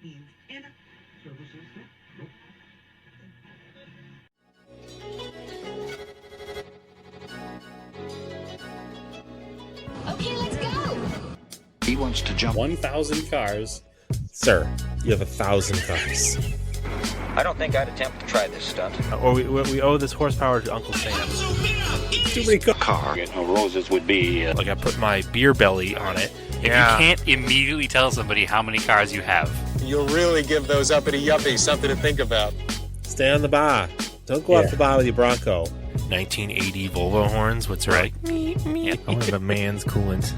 Okay, let's go. He wants to jump 1,000 cars. Sir, you have 1,000 cars. I don't think I'd attempt to try this stunt. Or we owe this horsepower to Uncle Sam. Too many cars. Car. You know, roses would be... Like I put my beer belly on it. If you can't immediately tell somebody how many cars you have. You'll really give those uppity yuppies something to think about. Stay on the bar. Don't go off the bar with your Bronco. 1980 Volvo horns, what's right? Yeah. I want the man's coolant.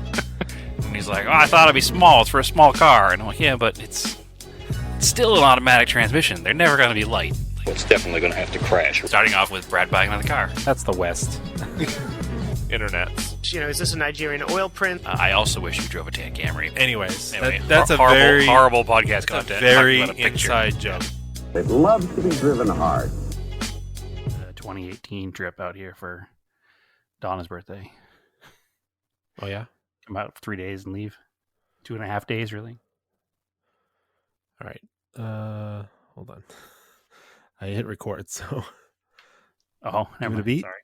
And he's like, oh, I thought it'd be small. It's for a small car. And I'm like, yeah, but it's still an automatic transmission. They're never going to be light. It's definitely going to have to crash. Starting off with Brad buying another car. That's the West. Internet. You know, is this a Nigerian oil print? I also wish you drove a tan Camry. Anyways, Anyway, that's a horrible, very horrible podcast content. very Talking about a picture. inside joke. It loves to be driven hard. 2018 trip out here for Donna's birthday. Oh yeah. About 3 days and leave. 2.5 days, really. All right. Hold on. I hit record, so. Oh, Give never it a mind. beat. Sorry.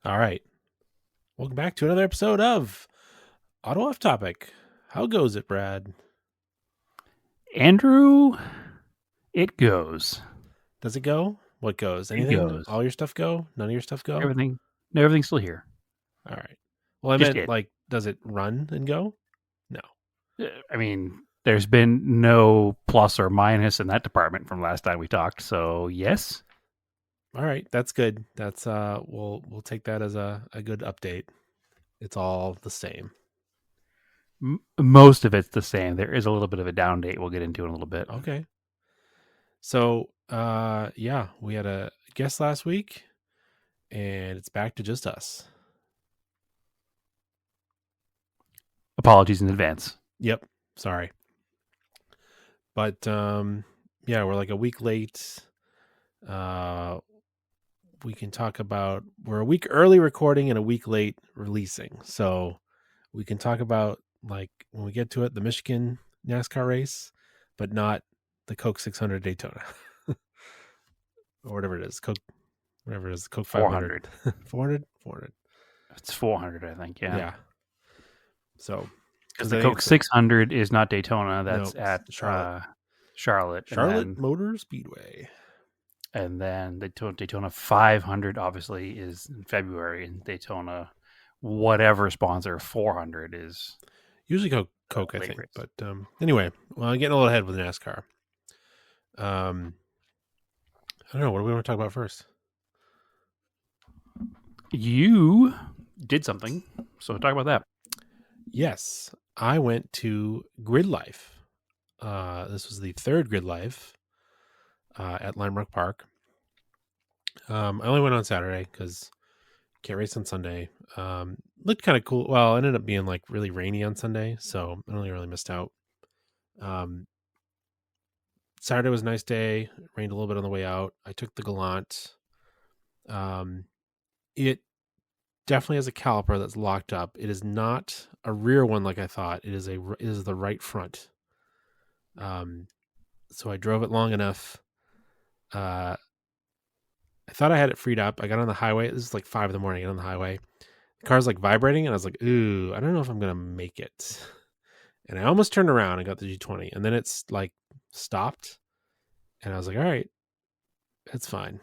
All right. Welcome back to another episode of Auto Off Topic. How goes it, Brad? Andrew, it goes. Does it go? What goes? Anything? goes. All your stuff go? None of your stuff go? Everything's still here. All right. Well, I Just meant it. like, does it run and go? No. I mean, there's been no plus or minus in that department from last time we talked. So yes. All right, that's good. That's we'll take that as a good update. It's all the same. Most of it's the same. There is a little bit of a down date we'll get into in a little bit. Okay. So, yeah, we had a guest last week, and it's back to just us. Apologies in advance. Yep. Sorry. But yeah, we're like a week late. We can talk about, we're a week early recording and a week late releasing. So we can talk about, like, when we get to it, the Michigan NASCAR race, but not the Coke 600 Daytona or whatever it is. Coke, whatever it is, Coke 500. 400. 400. It's 400, I think. Yeah. Yeah. So, because the Coke 600 is not Daytona. That's at Charlotte. Charlotte. Charlotte Motor Speedway. And then the Daytona 500 obviously is in February, and Daytona, whatever sponsor 400 is usually Coke, I think. race. But anyway, well, I'm getting a little ahead with NASCAR. I don't know. What do we want to talk about first? You did something, so talk about that. Yes, I went to GridLife. This was the third GridLife at Lime Rock Park. I only went on Saturday because can't race on Sunday. Looked kind of cool. Well, it ended up being like really rainy on Sunday, so I only really missed out. Saturday was a nice day. It rained a little bit on the way out. I took the Galant. It definitely has a caliper that's locked up. It is not a rear one like I thought. It is the right front. So I drove it long enough. I thought I had it freed up. I got on the highway. This is like 5 a.m. I get on the highway. The car's like vibrating, and I was like, ooh, I don't know if I'm gonna make it. And I almost turned around and got the G20, and then it's like stopped, and I was like, all right, it's fine.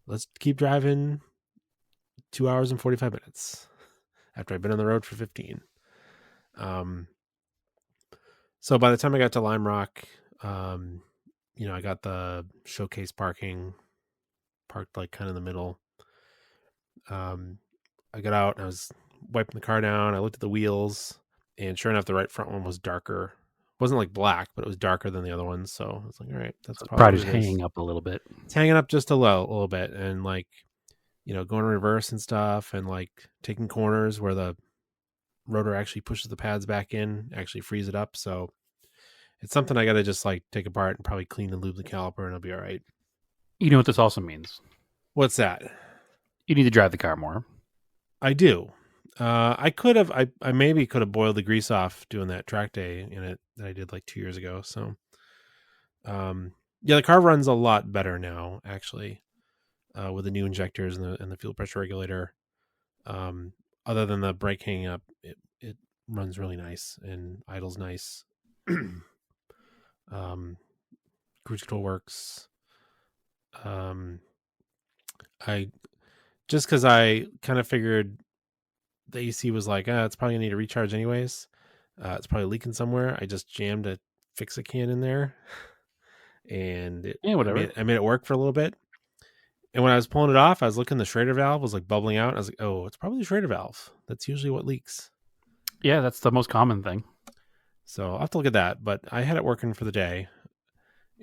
Let's keep driving 2 hours and 45 minutes after I've been on the road for 15. So by the time I got to Lime Rock, I got the showcase parking, parked like kind of in the middle. I got out and I was wiping the car down. I looked at the wheels, and sure enough, the right front one was darker. It wasn't like black, but it was darker than the other ones. So I was like, all right, that's probably just hanging up a little bit. It's hanging up just a little bit, and like, going reverse and stuff, and like taking corners where the rotor actually pushes the pads back in, actually frees it up. So it's something I got to just like take apart and probably clean and lube the caliper, and I'll be all right. You know what this also means? What's that? You need to drive the car more. I do. I could have. I maybe could have boiled the grease off doing that track day in it that I did like 2 years ago. So, yeah, the car runs a lot better now, actually, with the new injectors and the fuel pressure regulator. Other than the brake hanging up, it runs really nice and idles nice. Cruise control works. I just because I kind of figured the AC was like, it's probably gonna need a recharge anyways. It's probably leaking somewhere. I just jammed a fix-a can in there, and whatever. I made it work for a little bit. And when I was pulling it off, I was looking. The Schrader valve was like bubbling out. I was like, oh, it's probably the Schrader valve. That's usually what leaks. Yeah, that's the most common thing. So I'll have to look at that. But I had it working for the day,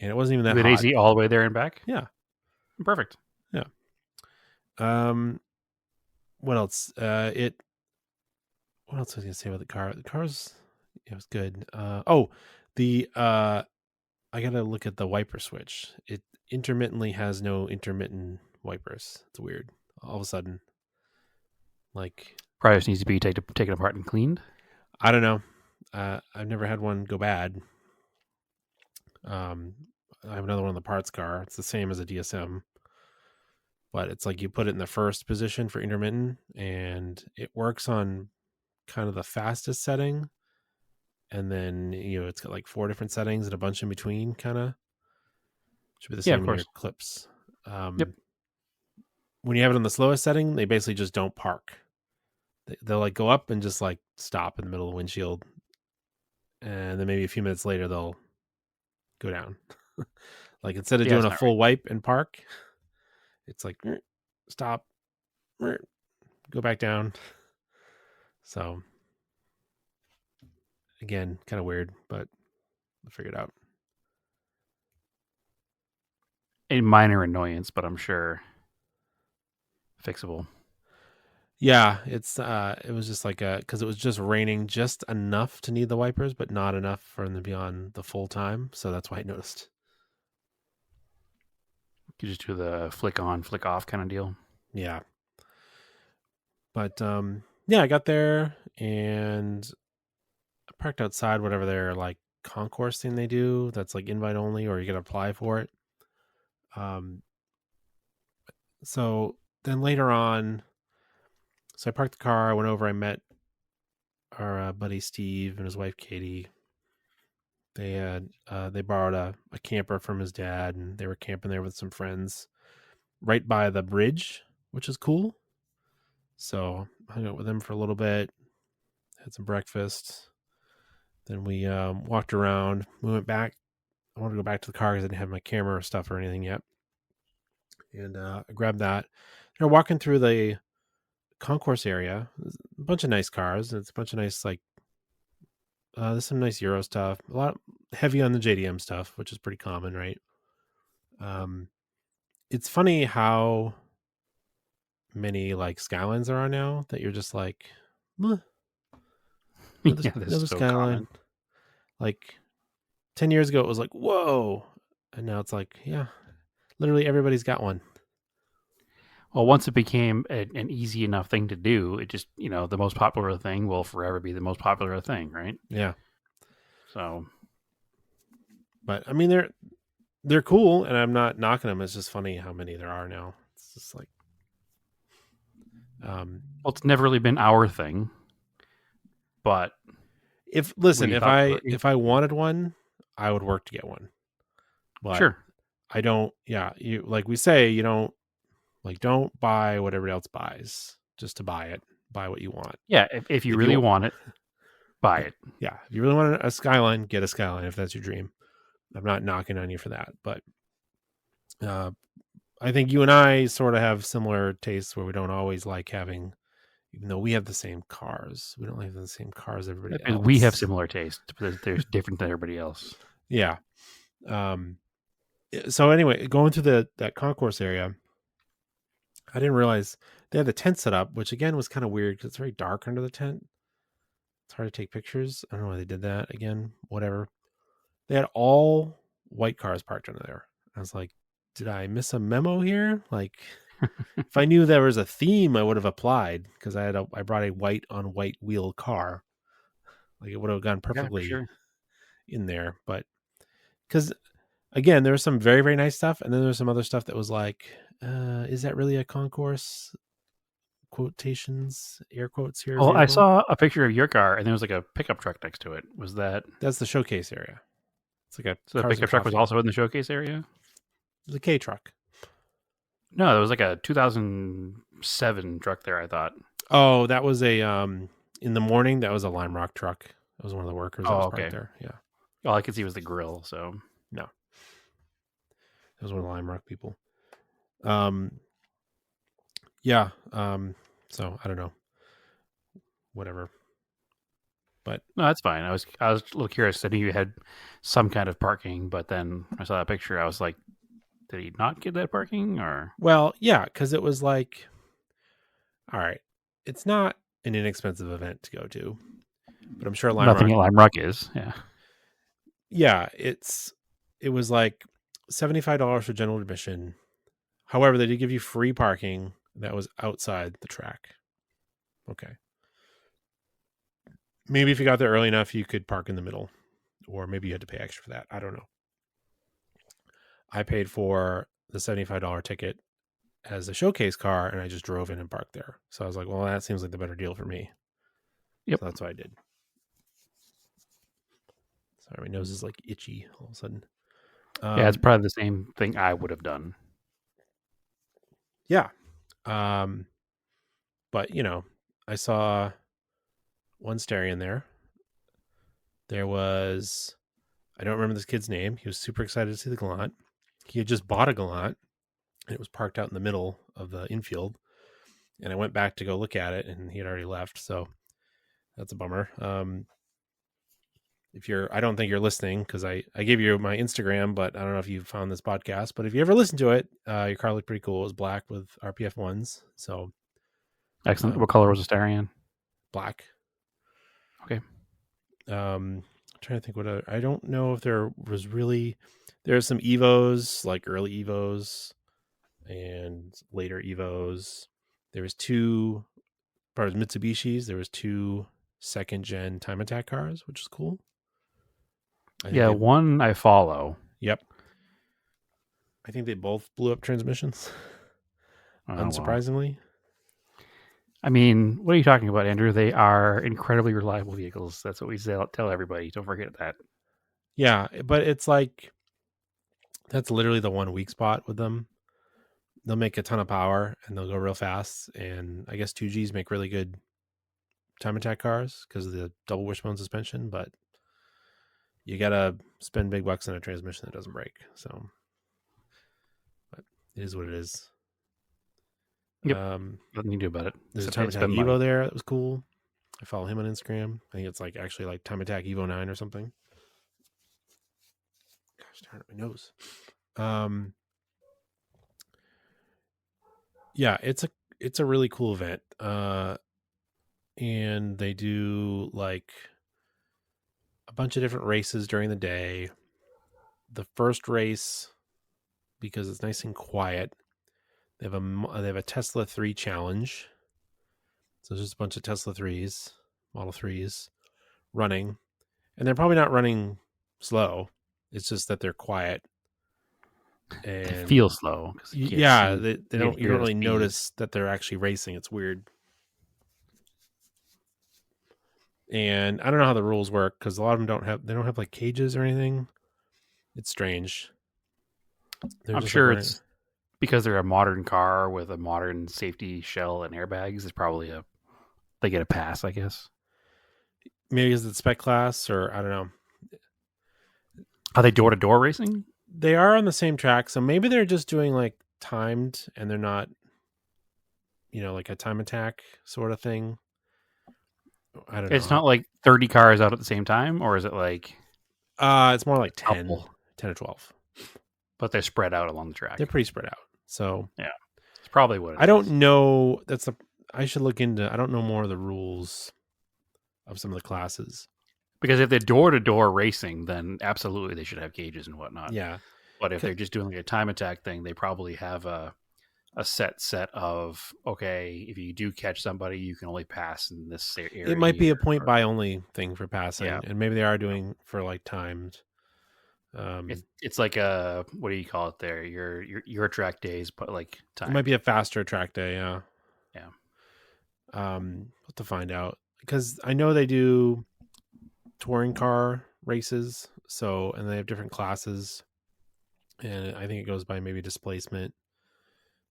and it wasn't even that With hot. AC all the way there and back. Yeah, Perfect. yeah. What else? What else was I gonna say about the car? The car's it was good. I gotta look at the wiper switch. It intermittently has no intermittent wipers. It's weird. All of a sudden, like Probably just needs to be taken apart and cleaned. I don't know. I've never had one go bad. I have another one in the parts car. It's the same as a DSM, but it's like you put it in the first position for intermittent, and it works on kind of the fastest setting, and then it's got like 4 different settings and a bunch in between. Kind of should be the same in your clips. Yep. When you have it on the slowest setting, they basically just don't park. They'll like go up and just like stop in the middle of the windshield, and then maybe a few minutes later they'll go down. Like instead of doing a full wipe and park, it's like stop, go back down. So again, kind of weird, but I'll figure it out. A minor annoyance, but I'm sure fixable. Yeah, it was just like because it was just raining just enough to need the wipers, but not enough for them to be on the full time. So that's why I noticed. You just do the flick on, flick off kind of deal. Yeah. But yeah, I got there and I parked outside whatever their like concourse thing they do. That's like invite only, or you got to apply for it. So then later on. So I parked the car, I went over, I met our buddy Steve and his wife Katie. They borrowed a camper from his dad, and they were camping there with some friends right by the bridge, which is cool. So I hung out with them for a little bit, had some breakfast. Then we walked around. We went back. I wanted to go back to the car because I didn't have my camera or stuff or anything yet. And I grabbed that. They're walking through the concourse area. There's a bunch of nice cars. It's a bunch of nice there's some nice Euro stuff. A lot heavy on the JDM stuff, which is pretty common, right? It's funny how many like Skylines there are now that you're just like, another so Skyline. Common. Like 10 years ago, it was like, whoa, and now it's like, yeah, literally everybody's got one. Well, once it became an easy enough thing to do, it just, the most popular thing will forever be the most popular thing, right? Yeah. So, but I mean, they're cool, and I'm not knocking them. It's just funny how many there are now. It's just like, well, it's never really been our thing, but if I wanted one, I would work to get one. But sure, I don't. Yeah, you like we say, you don't. Like, don't buy what everybody else buys just to buy it. Buy what you want. Yeah, if you really want it, buy it. Yeah, if you really want a Skyline, get a Skyline if that's your dream. I'm not knocking on you for that, but I think you and I sort of have similar tastes where we don't always like having, even though we have the same cars, we don't have the same cars as everybody else. We have similar tastes, but they're different than everybody else. Yeah. So anyway, going through that concourse area, I didn't realize they had the tent set up, which again was kind of weird because it's very dark under the tent. It's hard to take pictures. I don't know why they did that. Again, whatever. They had all white cars parked under there. I was like, did I miss a memo here? Like, If I knew there was a theme, I would have applied because I brought a white on white wheel car. Like it would have gone Yeah, for perfectly sure. in there. But because again, there was some very, very nice stuff. And then there was some other stuff that was like, is that really a concourse? Quotations, air quotes here. Well, I vehicle? saw a picture of your car, and there was like a pickup truck next to it. Was that That's the showcase area. It's like a so? The cars pickup and truck was coffee. also in the showcase area. It was a K truck. No, there was like a 2007 truck there. I thought. Oh, that was a in the morning. That was a Lime Rock truck. That was one of the workers that Oh, was okay. parked there. Yeah, All I could see was the grill. So no, that was one of the Lime Rock people. Yeah. So I don't know. Whatever. But no, that's fine. I was a little curious. I knew you had some kind of parking, but then I saw that picture. I was like, did he not get that parking? Or well, yeah, because it was like, all right, it's not an inexpensive event to go to, but I'm sure Lime nothing Rock. at Lime Rock is. Yeah. Yeah, it was like $75 for general admission. However, they did give you free parking that was outside the track. Okay. Maybe if you got there early enough, you could park in the middle, or maybe you had to pay extra for that. I don't know. I paid for the $75 ticket as a showcase car, and I just drove in and parked there. So I was like, well, that seems like the better deal for me. Yep. So that's what I did. Sorry, my nose is like itchy all of a sudden. Yeah, it's probably the same thing I would have done. Yeah. But, I saw one Starion there. There was, I don't remember this kid's name. He was super excited to see the Gallant. He had just bought a Gallant, and it was parked out in the middle of the infield. And I went back to go look at it, and he had already left. So that's a bummer. I don't think you're listening because I gave you my Instagram, but I don't know if you found this podcast. But if you ever listen to it, your car looked pretty cool. It was black with RPF ones. So Excellent. What color was the Starion? black. Okay. I'm trying to think what other. I don't know if there's some Evos, like early Evos and later Evos. There was two, part of Mitsubishis. There was two second gen time attack cars, which is cool. One I follow. Yep. I think they both blew up transmissions. Unsurprisingly. Well. I mean, what are you talking about, Andrew? They are incredibly reliable vehicles. That's what we tell everybody. Don't forget that. Yeah, but it's like that's literally the one weak spot with them. They'll make a ton of power and they'll go real fast. And I guess 2Gs make really good time attack cars because of the double wishbone suspension, but you gotta spend big bucks on a transmission that doesn't break. So, but it is what it is. Yep. Nothing you can do about it. There's a time attack Evo there that was cool. I follow him on Instagram. I think it's like actually like time attack Evo 9 or something. Gosh darn it, my nose. Yeah, it's a really cool event. And they do like a bunch of different races during the day. The first race, because it's nice and quiet, they have a Tesla 3 challenge. So there's just a bunch of Tesla 3s, Model 3s running, and they're probably not running slow. It's just that they're quiet. And they feel slow. Yeah, you don't really notice that they're actually racing. It's weird. And I don't know how the rules work because a lot of them don't have like cages or anything. It's strange. I'm sure it's because they're a modern car with a modern safety shell and airbags. It's probably they get a pass, I guess. Maybe is it spec class or I don't know. Are they door to door racing? They are on the same track, so maybe they're just doing like timed and they're not, like a time attack sort of thing. I don't know. It's not like 30 cars out at the same time, or is it like? It's more like 10 or 12. But they're spread out along the track. They're pretty spread out. So yeah, it's probably what it is. I don't know. I should look into. I don't know more of the rules of some of the classes. Because if they're door to door racing, then absolutely they should have cages and whatnot. Yeah. But if they're just doing like a time attack thing, they probably have a a set of, okay, if you do catch somebody, you can only pass in this area. It might be a point by only thing for passing, Yeah. and maybe they are doing for like timed. It's like a, what do you call it there? Your track days, but like time. It might be a faster track day. Yeah. Yeah. We'll have to find out, because I know they do touring car races, and they have different classes, and I think it goes by maybe displacement,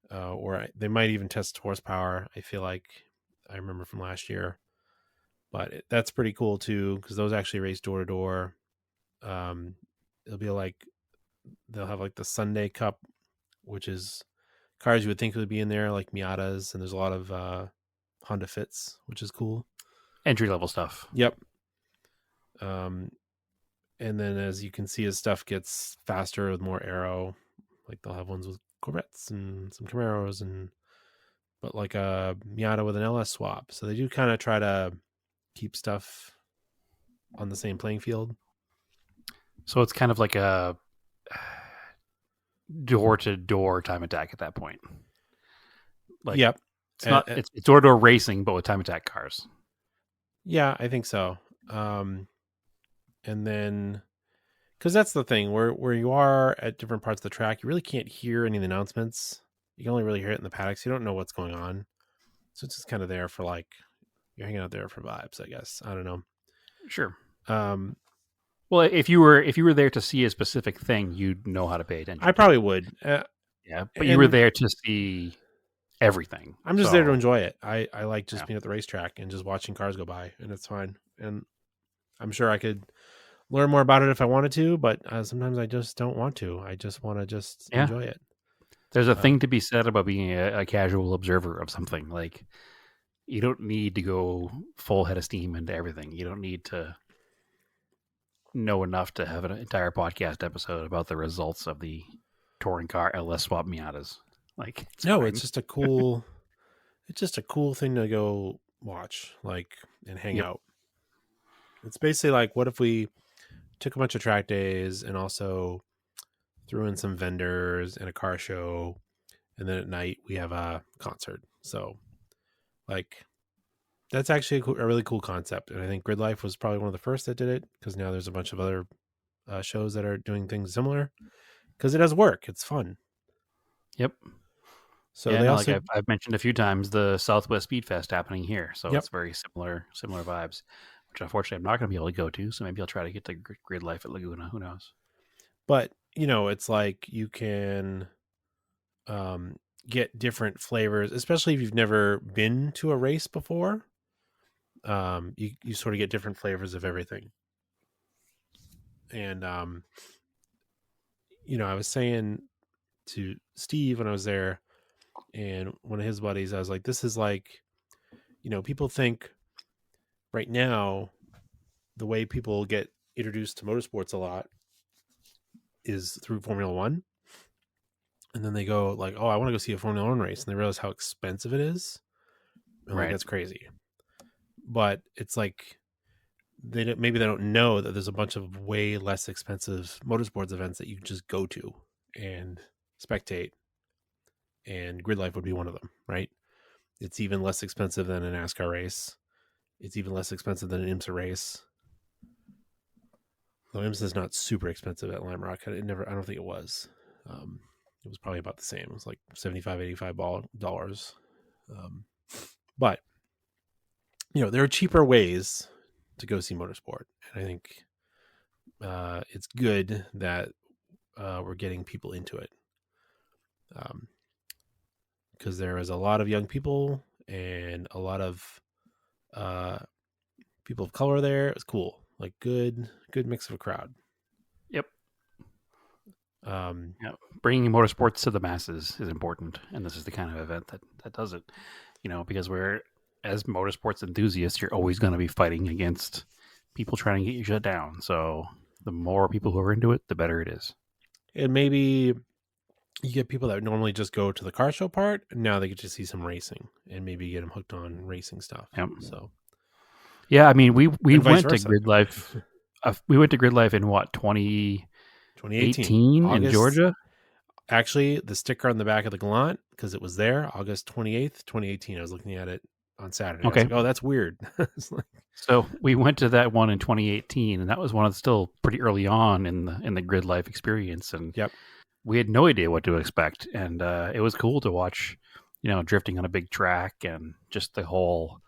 or they might even test horsepower. I feel like I remember from last year, but that's pretty cool too, because those actually race door to door. It'll be like they'll have like the Sunday Cup, which is cars you would think would be in there, like Miatas, and there's a lot of Honda Fits, which is cool. Entry level stuff. Yep. And then as you can see, as stuff gets faster with more aero, like they'll have ones with Corvettes and some Camaros, but like a Miata with an LS swap. So they do kind of try to keep stuff on the same playing field. So it's kind of like a door to door time attack at that point. Like, yep. It's not. It's door to door racing, but with time attack cars. Yeah, I think so. And then, because that's the thing, where you are at different parts of the track, you really can't hear any of the announcements. You can only really hear it in the paddocks. You don't know what's going on, so it's just kind of there for like, you're hanging out there for vibes, I guess. I don't know. Sure. Well, if you were there to see a specific thing, you'd know how to pay attention. I probably would. Yeah, but you were there to see everything. I'm just there to enjoy it. I like just being at the racetrack and just watching cars go by, and it's fine. And I'm sure I could learn more about it if I wanted to, but sometimes I just don't want to. I just want to enjoy it. There's a thing to be said about being a casual observer of something. Like, you don't need to go full head of steam into everything. You don't need to know enough to have an entire podcast episode about the results of the touring car LS swap Miatas. Like, it's just a cool thing to go watch, like, and hang out. It's basically like, what if we took a bunch of track days and also threw in some vendors and a car show, and then at night we have a concert. So, like, that's actually a really cool concept, and I think GridLife was probably one of the first that did it, because now there's a bunch of other shows that are doing things similar, because it does work. It's fun. Yep. So they also, like I've mentioned a few times, the Southwest Speed Fest happening here, so it's very similar vibes, which unfortunately I'm not going to be able to go to. So maybe I'll try to get to GridLife at Laguna. Who knows? But it's like you can get different flavors, especially if you've never been to a race before. You sort of get different flavors of everything. And I was saying to Steve when I was there, and one of his buddies, I was like, this is like, people think right now the way people get introduced to motorsports a lot is through Formula One. And then they go like, oh, I want to go see a Formula One race. And they realize how expensive it is. And like, that's crazy. But it's like, maybe they don't know that there's a bunch of way less expensive motorsports events that you can just go to and spectate. And GridLife would be one of them, right? It's even less expensive than a NASCAR race. It's even less expensive than an IMSA race. Though IMSA is not super expensive at Lime Rock. I don't think it was. It was probably about the same. It was like $75, $85. But, there are cheaper ways to go see motorsport. And I think it's good that we're getting people into it. Because there is a lot of young people and a lot of people of color there. It was cool. Like, good mix of a crowd. Yep. Bringing motorsports to the masses is important, and this is the kind of event that does it. Because as motorsports enthusiasts, you're always going to be fighting against people trying to get you shut down. So the more people who are into it, the better it is. And maybe you get people that normally just go to the car show part, and now they get to see some racing, and maybe get them hooked on racing stuff. Yep. So, yeah, I mean, we went to GridLife. We went to GridLife in what, 2018 in Georgia? actually, the sticker on the back of the Gallant, because it was there, August 28th, 2018. I was looking at it on Saturday. I was Okay. like, oh, that's weird. It's like, So we went to that one in 2018, and that was one of still pretty early on in the Grid Life experience, and yep. we had no idea what to expect, and it was cool to watch, drifting on a big track and just the whole,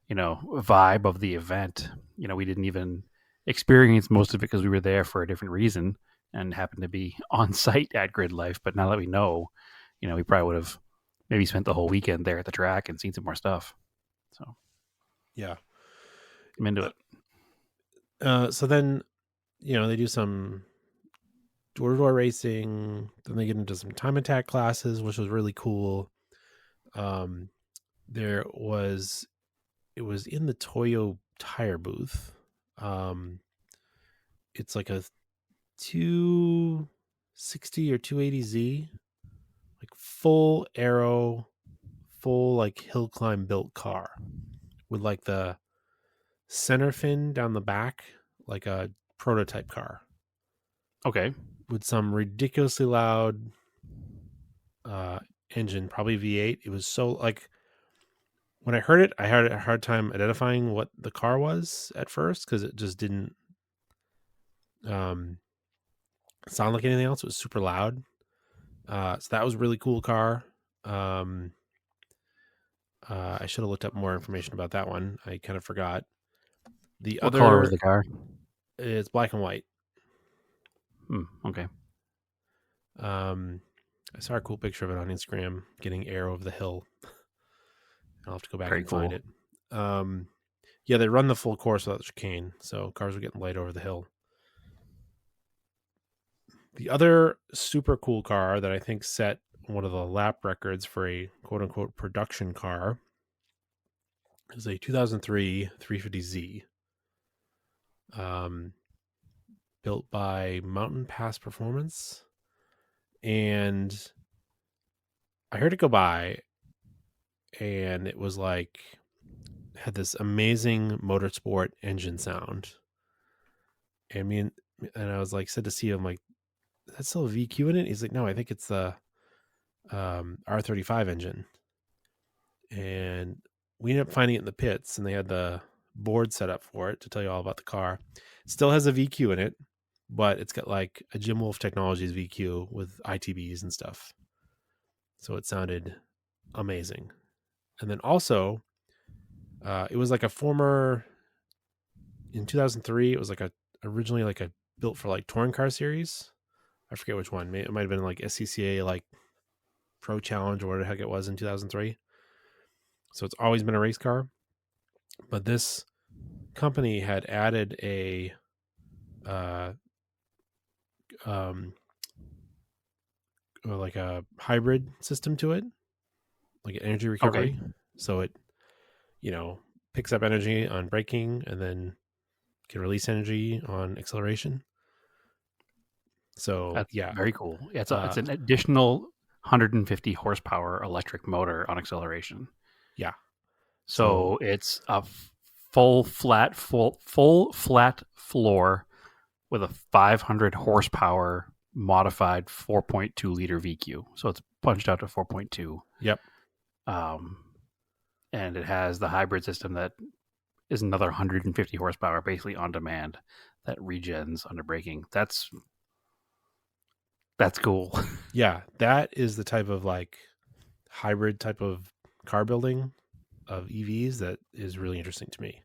vibe of the event. We didn't even experience most of it because we were there for a different reason and happened to be on site at Grid Life. But now that we know, we probably would have maybe spent the whole weekend there at the track and seen some more stuff. So yeah, I'm into it. So then, they do some door-to-door racing. Then they get into some time attack classes, which was really cool. It was in the Toyo tire booth. It's like a 260 or 280Z, like full aero, full like hill climb built car with like the center fin down the back, like a prototype car. Okay. With some ridiculously loud engine, probably V8. It was so like, when I heard it, I had a hard time identifying what the car was at first because it just didn't sound like anything else. It was super loud. So that was a really cool car. I should have looked up more information about that one. I kind of forgot. What color was the car? It's black and white. Okay. I saw a cool picture of it on Instagram getting air over the hill. I'll have to go back and find it. Yeah, they run the full course without the chicane, so cars were getting light over the hill. The other super cool car that I think set one of the lap records for a quote-unquote production car is a 2003 350Z. Built by Mountain Pass Performance. And I heard it go by, and it was like, had this amazing motorsport engine sound. And I was like, said to Steve, I'm like, is that still a VQ in it? He's like, no, I think it's the R35 engine. And we ended up finding it in the pits, and they had the board set up for it to tell you all about the car. It still has a VQ in it, but it's got like a Jim Wolf Technologies VQ with ITBs and stuff. So it sounded amazing. And then also, it was like a former, in 2003, it was like originally like a built for like touring car series. I forget which one. It might have been like SCCA, like Pro Challenge or whatever the heck it was in 2003. So it's always been a race car. But this company had added a like a hybrid system to it, like an energy recovery. Okay. So it, picks up energy on braking and then can release energy on acceleration. So that's yeah, very cool. It's an additional 150 horsepower electric motor on acceleration. Yeah. So it's a full flat floor with a 500 horsepower modified 4.2 liter VQ. So it's punched out to 4.2. Yep. And it has the hybrid system that is another 150 horsepower, basically on demand, that regens under braking. That's cool. Yeah, that is the type of like hybrid type of car building of EVs that is really interesting to me.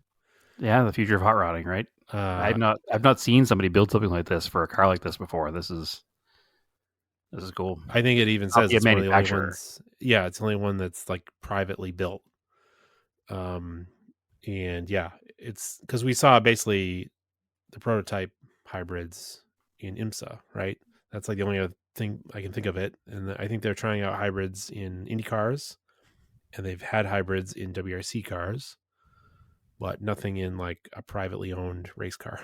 Yeah, the future of hot rodding, right? I've not seen somebody build something like this for a car like this before. This is cool. I think it even says it's one of the only ones. Yeah, it's the only one that's like privately built. And yeah, it's because we saw basically the prototype hybrids in IMSA, right? That's like the only other thing I can think of it. And I think they're trying out hybrids in Indy cars, and they've had hybrids in WRC cars, but nothing in like a privately owned race car.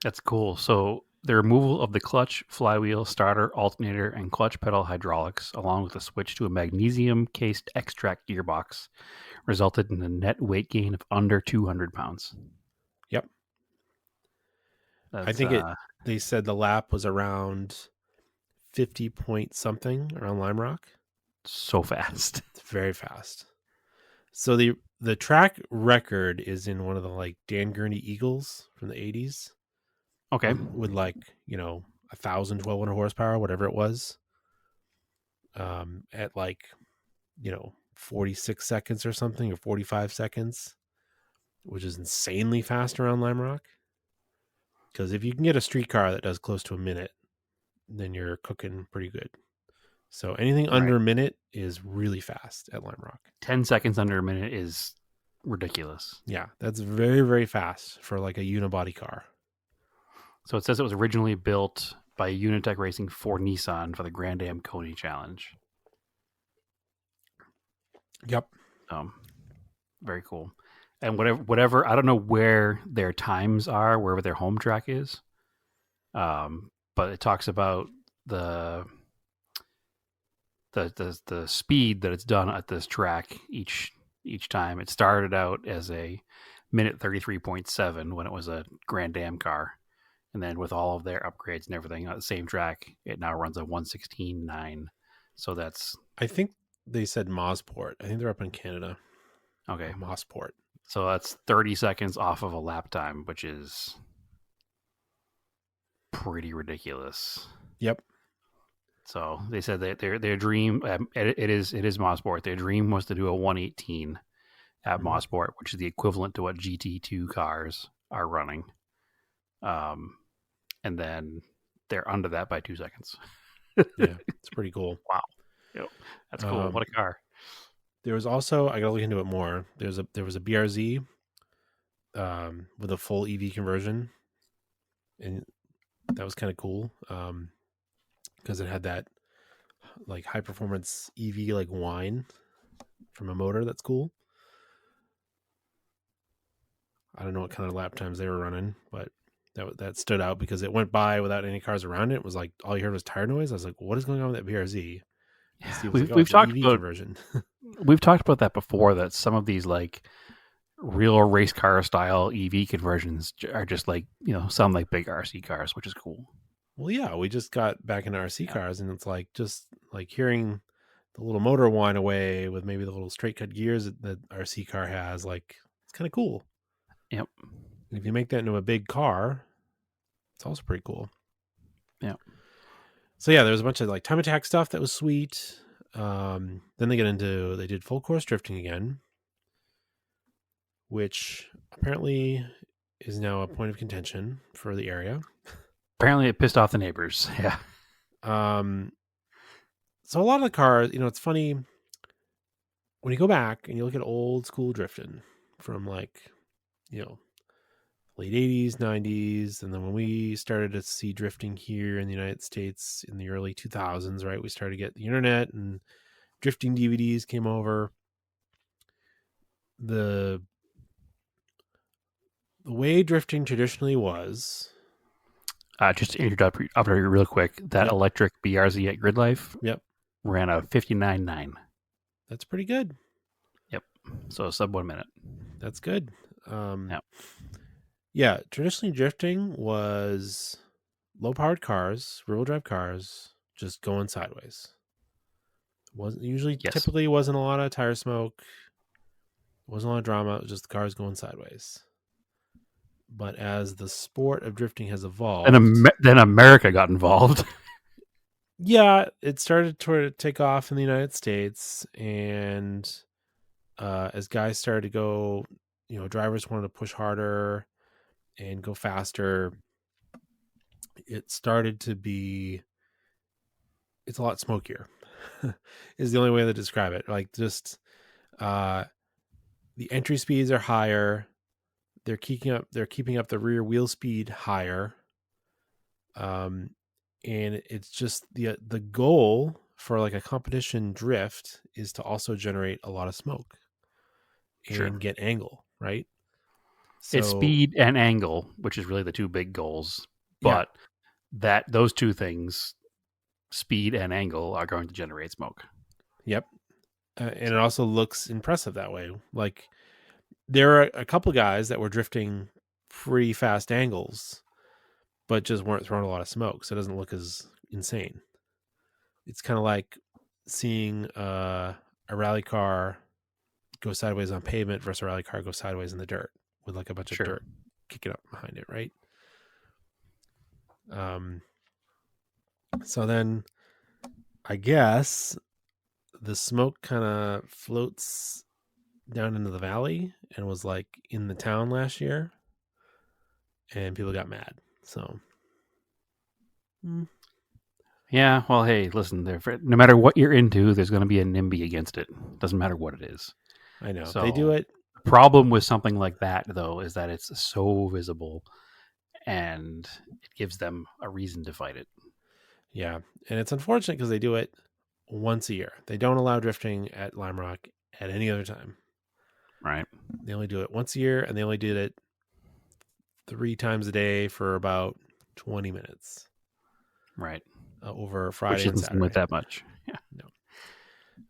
That's cool. So the removal of the clutch, flywheel, starter, alternator, and clutch pedal hydraulics, along with a switch to a magnesium-cased X-Track gearbox, resulted in a net weight gain of under 200 pounds. Yep. I think they said the lap was around 50 point something around Lime Rock. So fast. It's very fast. So the track record is in one of the like Dan Gurney Eagles from the 80s. Okay. With like, 1,000, 1,200 horsepower, whatever it was. At like, 46 seconds or something, or 45 seconds, which is insanely fast around Lime Rock. Because if you can get a street car that does close to a minute, then you're cooking pretty good. So anything under a minute is really fast at Lime Rock. 10 seconds under a minute is ridiculous. Yeah, that's very, very fast for like a unibody car. So it says it was originally built by Unitech Racing for Nissan for the Grand Am Coney Challenge. Yep. Very cool. And whatever, I don't know where their times are, wherever their home track is. But it talks about the speed that it's done at this track each time. It started out as a minute 33.7 when it was a Grand Am car. And then with all of their upgrades and everything on the same track, it now runs a 1:16.9. So that's... I think they said Mosport. I think they're up in Canada. Okay. Mosport. So that's 30 seconds off of a lap time, which is pretty ridiculous. Yep. So they said that their dream, it is Mosport. Their dream was to do a 1:18 at Mosport, which is the equivalent to what GT2 cars are running. And then they're under that by 2 seconds. Yeah, it's pretty cool. Wow. Yep. That's cool. What a car. There was also, I gotta look into it more. There was a BRZ with a full EV conversion, and that was kind of cool because it had that like high performance EV like whine from a motor. That's cool. I don't know what kind of lap times they were running, but that stood out because it went by without any cars around it. It was like all you heard was tire noise. I was like, what is going on with that BRZ? Yeah, we've talked about conversion. We've talked about that before, that some of these like real race car style EV conversions are just like, sound like big RC cars, which is cool. Well, yeah, we just got back into RC cars, and it's like just like hearing the little motor whine away with maybe the little straight cut gears that RC car has. Like, it's kind of cool. Yep. And if you make that into a big car, it's also pretty cool. Yeah. So yeah, there's a bunch of like time attack stuff that was sweet. Then they did full course drifting again, which apparently is now a point of contention for the area. Apparently it pissed off the neighbors. Yeah. So a lot of the cars, it's funny when you go back and you look at old school drifting from like, late 80s, 90s. And then when we started to see drifting here in the United States in the early 2000s, right? We started to get the internet and drifting DVDs came over. The way drifting traditionally was... just to interrupt you real quick, that electric BRZ at GridLife ran a 59.9. That's pretty good. Yep. So sub 1 minute. That's good. Yeah, traditionally drifting was low-powered cars, rear-wheel drive cars, just going sideways. Typically wasn't a lot of tire smoke, wasn't a lot of drama. It was just the cars going sideways. But as the sport of drifting has evolved, then America got involved. Yeah, it started to take off in the United States, and as guys started to go, drivers wanted to push harder and go faster. It started to be, it's a lot smokier is the only way to describe it. Like just the entry speeds are higher. They're keeping up the rear wheel speed higher. And it's just the goal for like a competition drift is to also generate a lot of smoke and get angle, right? So, it's speed and angle, which is really the two big goals. But those two things, speed and angle, are going to generate smoke. Yep. And it also looks impressive that way. Like there are a couple guys that were drifting pretty fast angles, but just weren't throwing a lot of smoke. So it doesn't look as insane. it's kind of like seeing a rally car go sideways on pavement versus a rally car go sideways in the dirt with like a bunch of Sure. dirt kicking up behind it, right? So then I guess the smoke kind of floats down into the valley and was like in the town last year, and people got mad. So Yeah, well, hey, listen, no matter what you're into, there's going to be a NIMBY against it. Doesn't matter what it is. I know So they do it. The problem with something like that, though, is that it's so visible, and it gives them a reason to fight it. Yeah, and it's unfortunate because they do it once a year. They don't allow drifting at Lime Rock at any other time. Right. They only do it once a year, and they only did it 3 times a day for about 20 minutes. Right. Over Friday Which and doesn't Saturday. seem like that much. Yeah. No.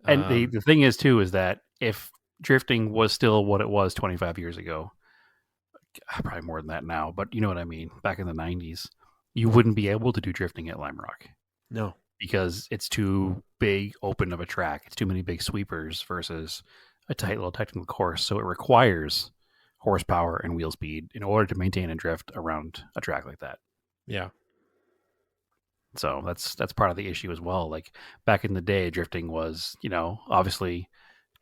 And the thing is, too, is that if drifting was still what it was 25 years ago, probably more than that now, but you know what I mean, back in the 90s, you wouldn't be able to do drifting at Lime Rock. No. Because it's too big, open of a track. It's too many big sweepers versus a tight little technical course. So it requires horsepower and wheel speed in order to maintain a drift around a track like that. Yeah. So that's part of the issue as well. Like back in the day, drifting was, obviously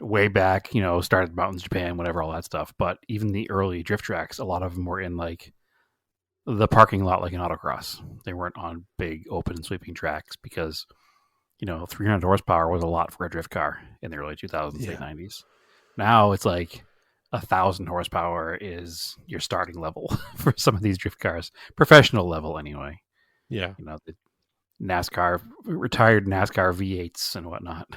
way back, started Mountains Japan, whatever, all that stuff. But even the early drift tracks, a lot of them were in like the parking lot, like an autocross. They weren't on big, open, sweeping tracks because, 300 horsepower was a lot for a drift car in the early 2000s, late 90s. Now it's like 1,000 horsepower is your starting level for some of these drift cars, professional level anyway. Yeah. The retired NASCAR V8s and whatnot.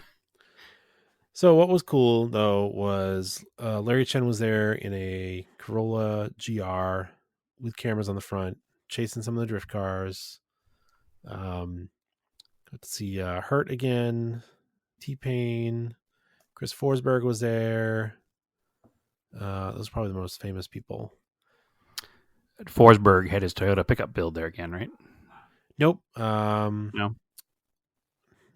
So what was cool though was Larry Chen was there in a Corolla GR with cameras on the front, chasing some of the drift cars. Got to see Hurt again, T-Pain, Chris Forsberg was there. Those are probably the most famous people. Forsberg had his Toyota pickup build there again, right? Nope. No,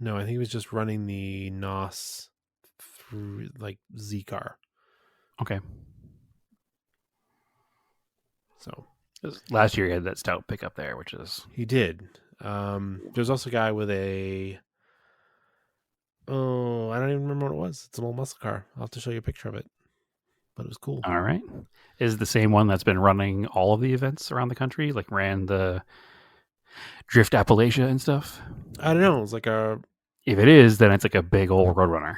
I think he was just running the NOS through like Z car. Okay. So last year he had that stout pickup there, which is he did. There's also a guy with I don't even remember what it was. It's an old muscle car. I'll have to show you a picture of it. But it was cool. All right. Is the same one that's been running all of the events around the country, like ran the Drift Appalachia and stuff? I don't know. It was like if it is, then it's like a big old Roadrunner.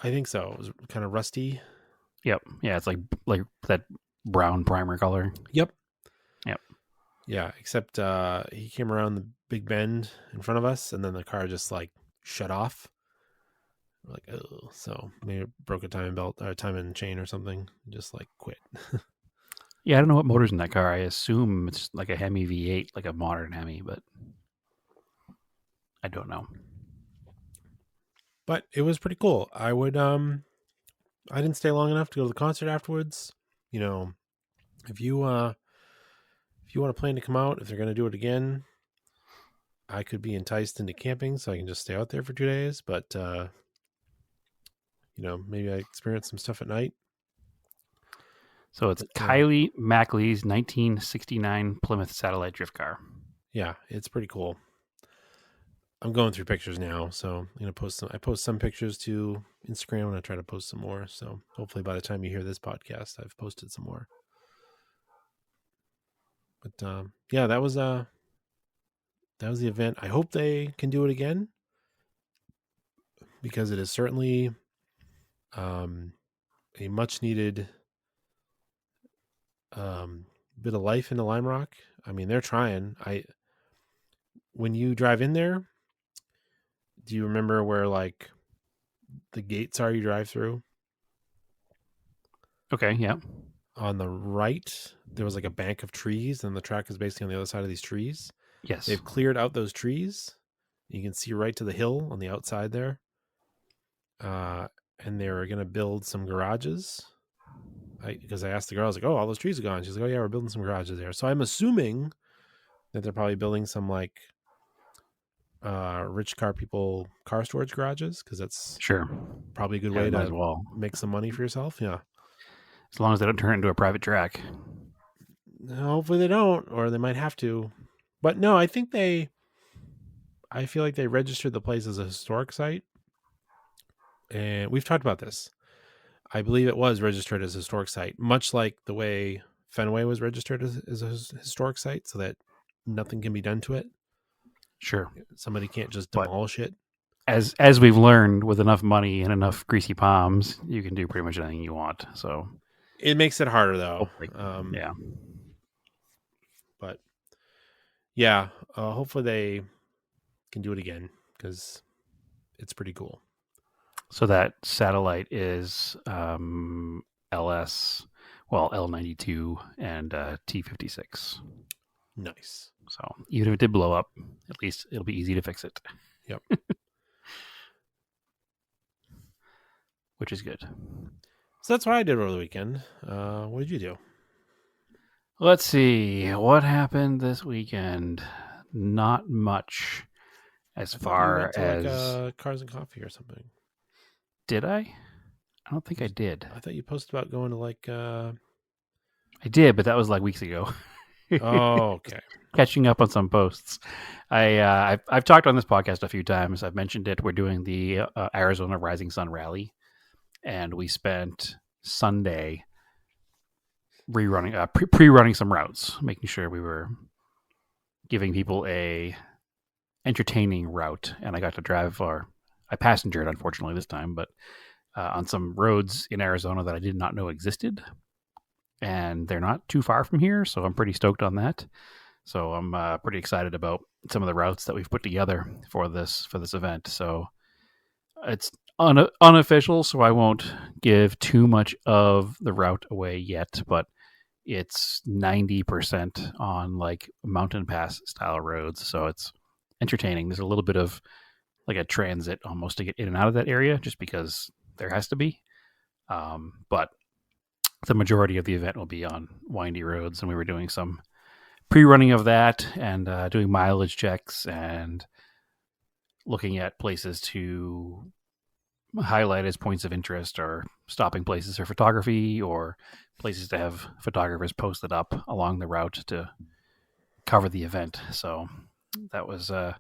I think so. It was kind of rusty. Yep. Yeah, it's like that brown primer color. Yep. Yep. Yeah, except he came around the big bend in front of us, and then the car just like shut off. We're like, oh, so maybe it broke a timing belt or timing chain or something. Just like quit. Yeah, I don't know what motor's in that car. I assume it's like a Hemi V8, like a modern Hemi, but I don't know. But it was pretty cool. I would I didn't stay long enough to go to the concert afterwards. If you want to plan to come out, if they're going to do it again, I could be enticed into camping, so I can just stay out there for 2 days. But maybe I experience some stuff at night. So it's Kylie Mackley's 1969 Plymouth Satellite drift car. Yeah, it's pretty cool. I'm going through pictures now, so I'm going to post some. I post some pictures to Instagram, and I try to post some more. So hopefully by the time you hear this podcast, I've posted some more. But yeah, that was the event. I hope they can do it again, because it is certainly a much needed bit of life into Lime Rock. I mean, they're trying. When you drive in there, do you remember where like the gates are you drive through? Okay, yeah. On the right, there was like a bank of trees, and the track is basically on the other side of these trees. Yes. They've cleared out those trees. You can see right to the hill on the outside there. And they were going to build some garages. Because I asked the girl, I was like, oh, all those trees are gone. She's like, oh, yeah, we're building some garages there. So I'm assuming that they're probably building some like rich car people car storage garages, because that's Sure. probably a good Yeah, way they might to as well. make some money for yourself. Yeah. As long as they don't turn it into a private track. Hopefully they don't, or they might have to. But no, I feel like they registered the place as a historic site. And we've talked about this. I believe it was registered as a historic site, much like the way Fenway was registered as a historic site, so that nothing can be done to it. Sure. Somebody can't just But- demolish it. As we've learned, with enough money and enough greasy palms, you can do pretty much anything you want. So It makes it harder, though. hopefully, yeah. But yeah, hopefully they can do it again, because it's pretty cool. So that satellite is L92 and T56. Nice. So even if it did blow up, at least it'll be easy to fix it. Yep. Which is good. So that's what I did over the weekend. What did you do? Let's see. What happened this weekend? Not much as I thought you far went to, as... like, Cars and Coffee or something. Did I? I don't think I did. I thought you posted about going to like... I did, but that was like weeks ago. Oh, okay. Catching up on some posts. I've talked on this podcast a few times. I've mentioned it. We're doing the Arizona Rising Sun Rally, and we spent Sunday pre-running some routes, making sure we were giving people a entertaining route. And I got to drive, or I passengered, unfortunately this time, but on some roads in Arizona that I did not know existed, and they're not too far from here, so I'm pretty stoked on that. So I'm pretty excited about some of the routes that we've put together for this event. So it's unofficial, so I won't give too much of the route away yet, but it's 90% on like mountain pass style roads, so it's entertaining. There's a little bit of like a transit almost to get in and out of that area, just because there has to be. But the majority of the event will be on windy roads, and we were doing some pre-running of that and doing mileage checks and looking at places to highlight as points of interest, or stopping places for photography, or places to have photographers posted up along the route to cover the event. So that was the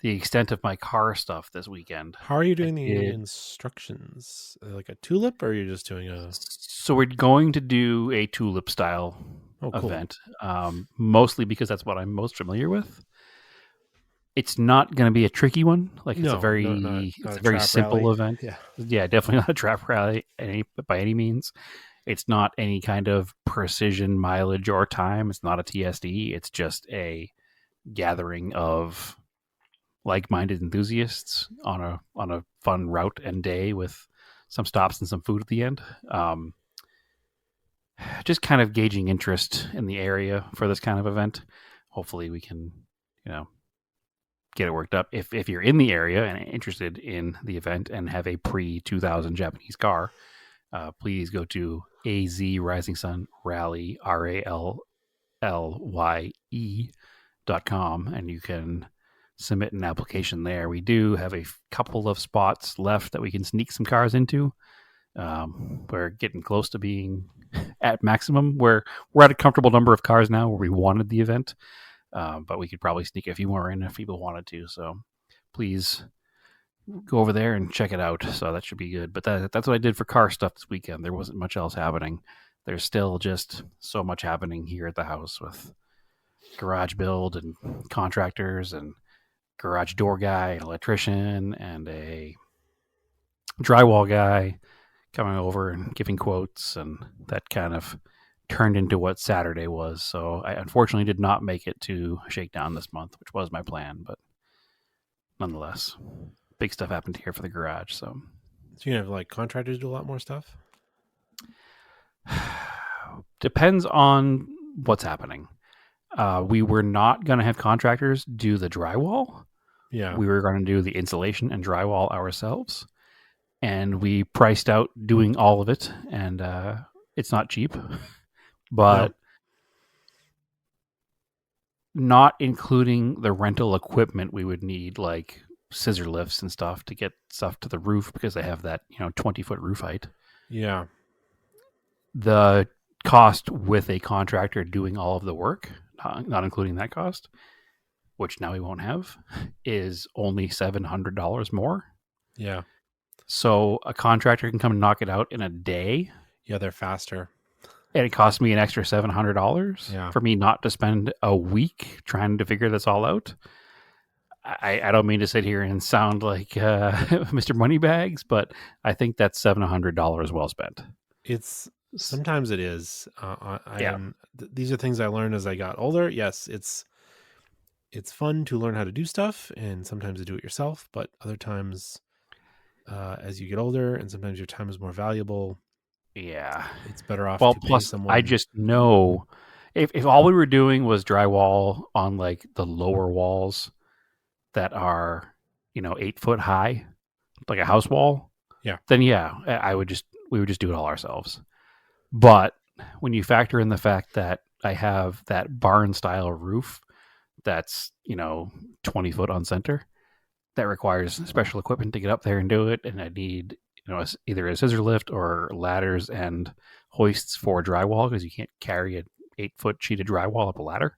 extent of my car stuff this weekend. How are you doing the instructions? Like a tulip, or are you just doing a... So we're going to do a tulip style event, mostly because that's what I'm most familiar with. It's not going to be a tricky one. Like it's a very simple rally. event. Yeah, definitely not a trap rally by any means. It's not any kind of precision mileage or time. It's not a TSD. It's just a gathering of like-minded enthusiasts on a fun route and day with some stops and some food at the end. Just kind of gauging interest in the area for this kind of event. Hopefully we can, get it worked up. If you're in the area and interested in the event and have a pre-2000 Japanese car, please go to AZ Rising Sun Rally, RALLYE.com, and you can submit an application there. We do have a couple of spots left that we can sneak some cars into. We're getting close to being at maximum. We're at a comfortable number of cars now where we wanted the event, but we could probably sneak a few more in if people wanted to. So please go over there and check it out. So that should be good. But that's what I did for car stuff this weekend. There wasn't much else happening. There's still just so much happening here at the house with garage build and contractors and garage door guy, an electrician, and a drywall guy coming over and giving quotes, and that kind of turned into what Saturday was. So I unfortunately did not make it to Shakedown this month, which was my plan, but nonetheless, big stuff happened here for the garage. So you have like contractors do a lot more stuff? Depends on what's happening. We were not going to have contractors do the drywall. Yeah. We were going to do the insulation and drywall ourselves. And we priced out doing all of it. And it's not cheap. But not including the rental equipment we would need, like scissor lifts and stuff to get stuff to the roof because they have that 20-foot roof height. Yeah. The cost with a contractor doing all of the work, not including that cost, which now we won't have, is only $700 more. Yeah. So a contractor can come and knock it out in a day. Yeah, they're faster. And it cost me an extra $700 for me not to spend a week trying to figure this all out. I don't mean to sit here and sound like Mr. Moneybags, but I think that's $700 well spent. Sometimes it is. These are things I learned as I got older. Yes, it's fun to learn how to do stuff, and sometimes to do it yourself. But other times, as you get older, and sometimes your time is more valuable. Yeah, it's better off. Well, to plus pay someone. I just know if all we were doing was drywall on like the lower walls that are 8 foot high, like a house wall. Yeah. Then we would just do it all ourselves. But when you factor in the fact that I have that barn style roof that's 20 foot on center, that requires special equipment to get up there and do it, and I need either a scissor lift or ladders and hoists for drywall because you can't carry an 8 foot sheet of drywall up a ladder.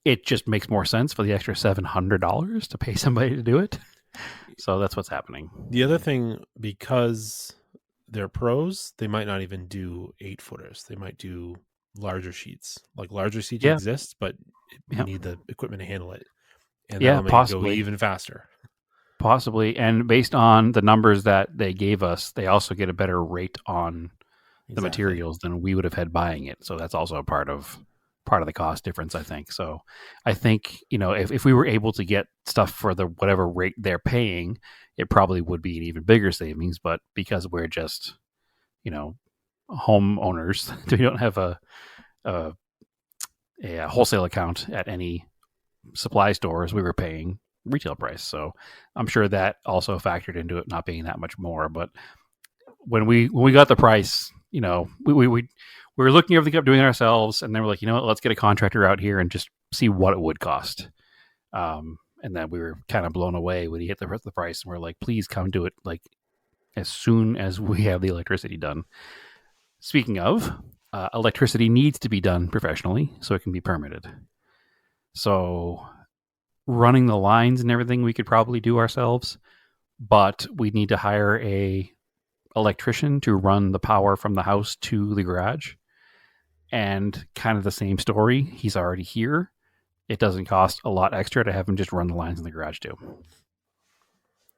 It just makes more sense for the extra $700 to pay somebody to do it. So that's what's happening. The other thing, because they're pros, they might not even do 8 footers. They might do larger sheets. Like larger sheets exist, but you need the equipment to handle it. And that'll make it go even faster. Possibly. And based on the numbers that they gave us, they also get a better rate on the materials than we would have had buying it. So that's also a part of the cost difference, I think. So I think, if we were able to get stuff for the whatever rate they're paying, it probably would be an even bigger savings. But because we're just, homeowners, we don't have a wholesale account at any supply stores, we were paying retail price. So I'm sure that also factored into it not being that much more. But when we got the price, we were looking everything up, doing it ourselves, and then we're like, what, let's get a contractor out here and just see what it would cost. And then we were kind of blown away when he hit the price, and we're like, please come do it like as soon as we have the electricity done. Speaking of, electricity needs to be done professionally so it can be permitted. So running the lines and everything we could probably do ourselves, but we need to hire a electrician to run the power from the house to the garage. And kind of the same story. He's already here. It doesn't cost a lot extra to have him just run the lines in the garage too.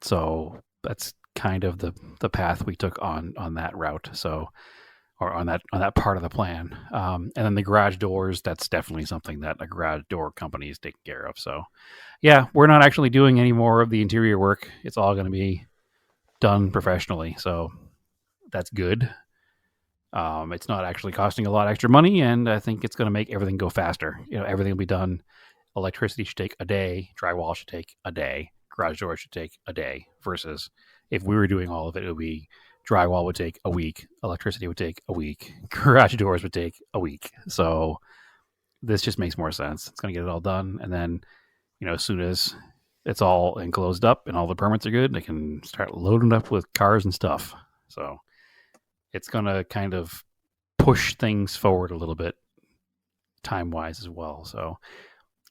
So that's kind of the path we took on that route. So, or on that part of the plan. And then the garage doors, that's definitely something that a garage door company is taking care of. So yeah, we're not actually doing any more of the interior work. It's all going to be done professionally. So that's good. It's not actually costing a lot extra money, and I think it's going to make everything go faster. Everything will be done. Electricity should take a day. Drywall should take a day. Garage door should take a day. Versus if we were doing all of it, it would be drywall would take a week. Electricity would take a week. Garage doors would take a week. So this just makes more sense. It's going to get it all done, and then as soon as it's all enclosed up and all the permits are good, they can start loading up with cars and stuff. So it's going to kind of push things forward a little bit time-wise as well. So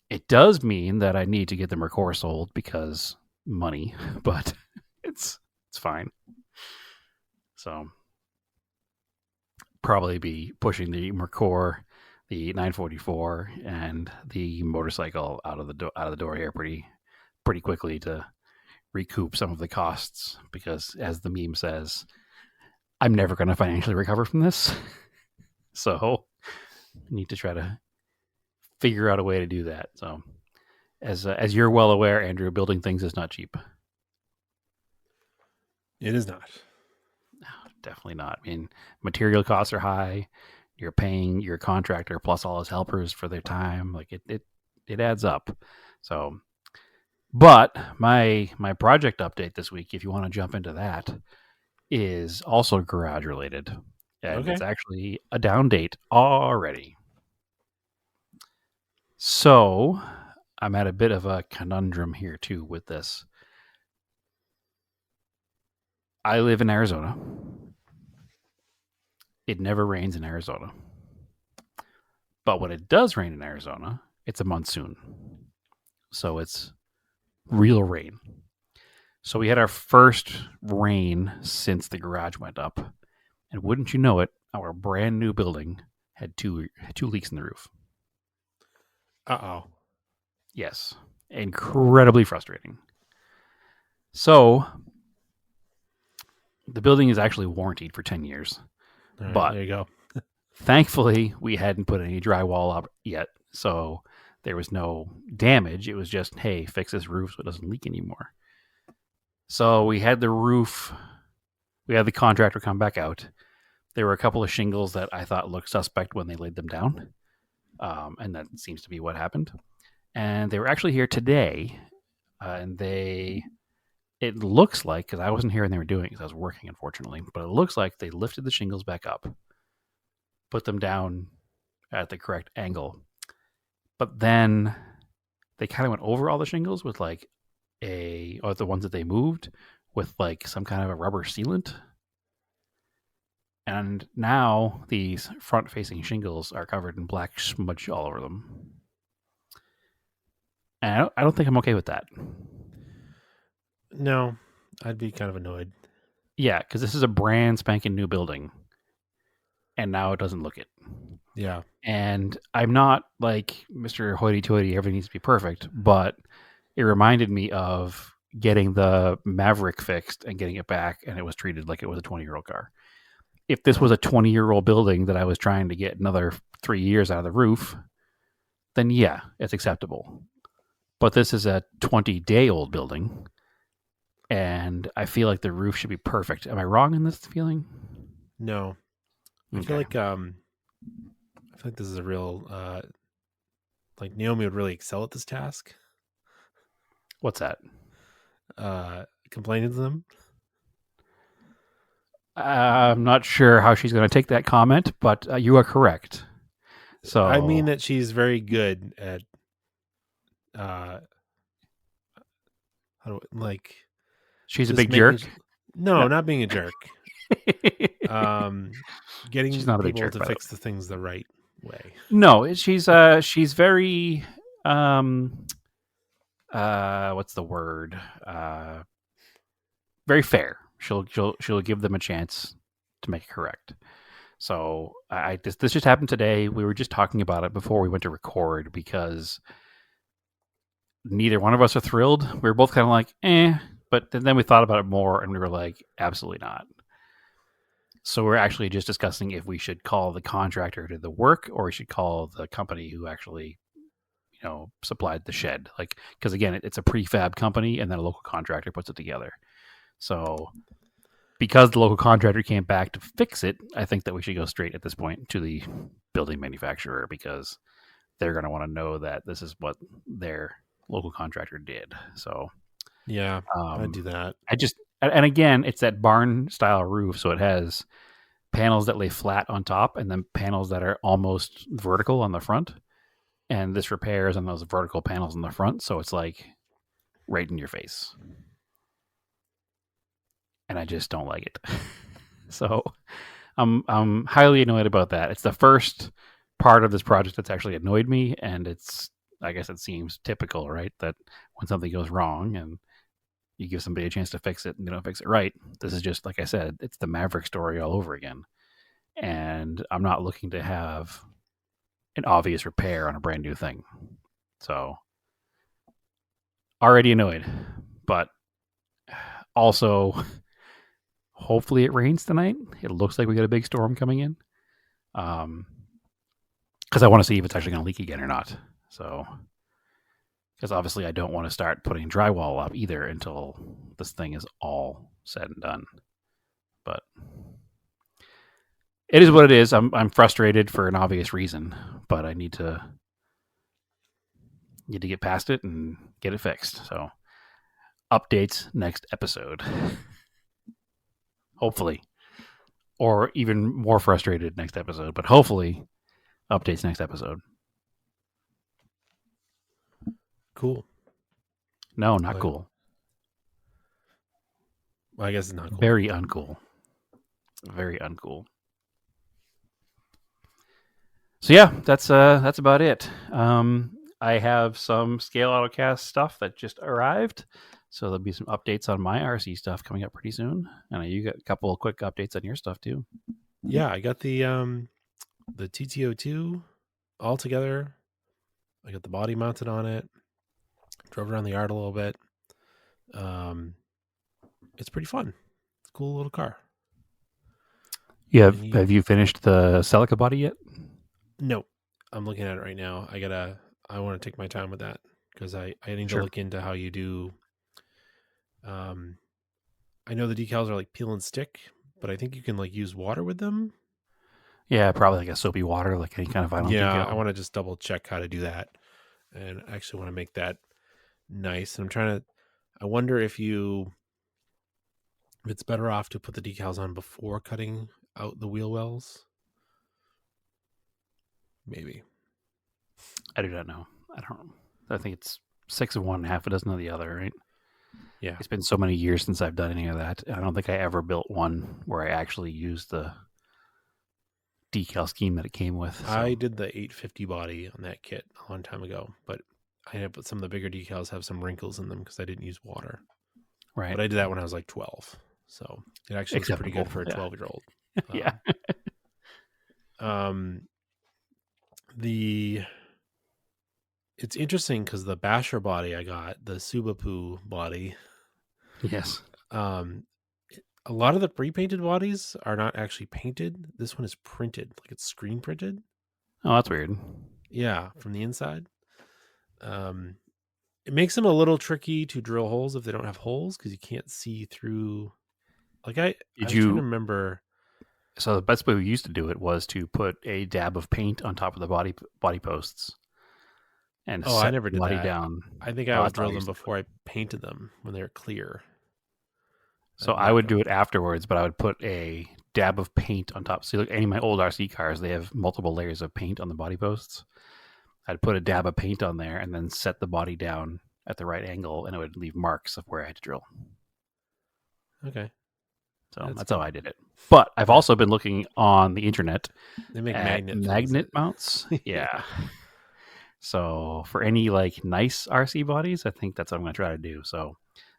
it does mean that I need to get the Mercor sold because money, but it's fine. So probably be pushing the Mercor, the 944, and the motorcycle out of the door here pretty quickly to recoup some of the costs because, as the meme says, I'm never going to financially recover from this. So I need to try to figure out a way to do that. So as you're well aware, Andrew, building things is not cheap. It is not. No, definitely not. I mean, material costs are high. You're paying your contractor plus all his helpers for their time. Like it adds up. So, but my project update this week, if you want to jump into that, is also garage related. And It's actually a down date already. So I'm at a bit of a conundrum here too with this. I live in Arizona. It never rains in Arizona. But when it does rain in Arizona, it's a monsoon. So it's real rain. So we had our first rain since the garage went up. And wouldn't you know it, our brand new building had two leaks in the roof. Uh-oh. Yes. Incredibly frustrating. So the building is actually warranted for 10 years. All right, But there you go. thankfully, we hadn't put any drywall up yet. So there was no damage. It was just, hey, fix this roof so it doesn't leak anymore. So we had the roof, we had the contractor come back out. There were a couple of shingles that I thought looked suspect when they laid them down. And that seems to be what happened. And they were actually here today. And it looks like, because I wasn't here when they were doing it because I was working, unfortunately, but it looks like they lifted the shingles back up, put them down at the correct angle. But then they kind of went over all the shingles with like or the ones that they moved with like some kind of a rubber sealant. And now these front-facing shingles are covered in black smudge all over them. And I don't think I'm okay with that. No, I'd be kind of annoyed. Yeah, because this is a brand spanking new building. And now it doesn't look it. Yeah. And I'm not like Mr. Hoity-toity, everything needs to be perfect, but it reminded me of getting the Maverick fixed and getting it back, and it was treated like it was a 20-year-old car. If this was a 20-year-old building that I was trying to get another 3 years out of the roof, then yeah, it's acceptable. But this is a 20-day-old building, and I feel like the roof should be perfect. Am I wrong in this feeling? No. I feel like this is a real like Naomi would really excel at this task. What's that? Complaining to them. I'm not sure how she's going to take that comment, but you are correct. So I mean that she's very good at she's a just big jerk. No, not being a jerk. Getting She's not a big people jerk, to by the fix the things the right way. No, she's very what's the word? Very fair. She'll give them a chance to make it correct. So this just happened today. We were just talking about it before we went to record because neither one of us are thrilled. We were both kind of like, but then we thought about it more and we were like, absolutely not. So we're actually just discussing if we should call the contractor to the work or we should call the company who actually, supplied the shed. Like, because again, it's a prefab company and then a local contractor puts it together. So because the local contractor came back to fix it, I think that we should go straight at this point to the building manufacturer because they're going to want to know that this is what their local contractor did. So yeah, I'd do that. And again, it's that barn style roof. So it has panels that lay flat on top and then panels that are almost vertical on the front. And this repair is on those vertical panels in the front. So it's like right in your face. And I just don't like it. So I'm highly annoyed about that. It's the first part of this project that's actually annoyed me. And I guess it seems typical, right? That when something goes wrong and you give somebody a chance to fix it and they don't fix it right. This is just, like I said, it's the Maverick story all over again. And I'm not looking to have an obvious repair on a brand new thing. So already annoyed, but also hopefully it rains tonight. It looks like we got a big storm coming in. Because I want to see if it's actually going to leak again or not. So, because obviously I don't want to start putting drywall up either until this thing is all said and done. But it is what it is. I'm frustrated for an obvious reason, but I need to get past it and get it fixed. So, updates next episode. Hopefully. Or even more frustrated next episode, but hopefully updates next episode. Cool. No, not Well, cool. Well, I guess it's not cool. Very uncool. Very uncool. So yeah, that's about it. I have some Scale AutoCast stuff that just arrived, so there'll be some updates on my RC stuff coming up pretty soon. And you got a couple of quick updates on your stuff too. Yeah, I got the TTO2 all together. I got the body mounted on it. Drove around the yard a little bit. It's pretty fun. It's a cool little car. Yeah, have you finished the Celica body yet? No, I'm looking at it right now. I want to take my time with that because I need to look into how you do. I know the decals are like peel and stick, but I think you can like use water with them. Yeah, probably like a soapy water, like any kind of vinyl decal. I want to just double check how to do that, and I actually want to make that nice. And I wonder if it's better off to put the decals on before cutting out the wheel wells. Maybe. I do not know. I don't know. I think it's 6 of one, half a dozen of the other, right? Yeah. It's been so many years since I've done any of that. I don't think I ever built one where I actually used the decal scheme that it came with. So. I did the 850 body on that kit a long time ago, but I ended up with some of the bigger decals have some wrinkles in them because I didn't use water. Right. But I did that when I was like 12. So it actually looks pretty good for a 12-year-old. Yeah. It's interesting because the Basher body I got, the Subapu body. Yes. A lot of the pre-painted bodies are not actually painted. This one is printed, like it's screen printed. Oh, that's weird. Yeah, from the inside. It makes them a little tricky to drill holes if they don't have holes because you can't see through. Like I was trying to remember. So the best way we used to do it was to put a dab of paint on top of the body posts. And I never did body that. down. I think I would drill them before I painted them when they were clear. So I would do it afterwards, but I would put a dab of paint on top. See, look, any of my old RC cars, they have multiple layers of paint on the body posts. I'd put a dab of paint on there and then set the body down at the right angle, and it would leave marks of where I had to drill. Okay. So that's how I did it. But I've also been looking on the internet. They make magnet mounts. Yeah. So for any like nice RC bodies, I think that's what I'm going to try to do. So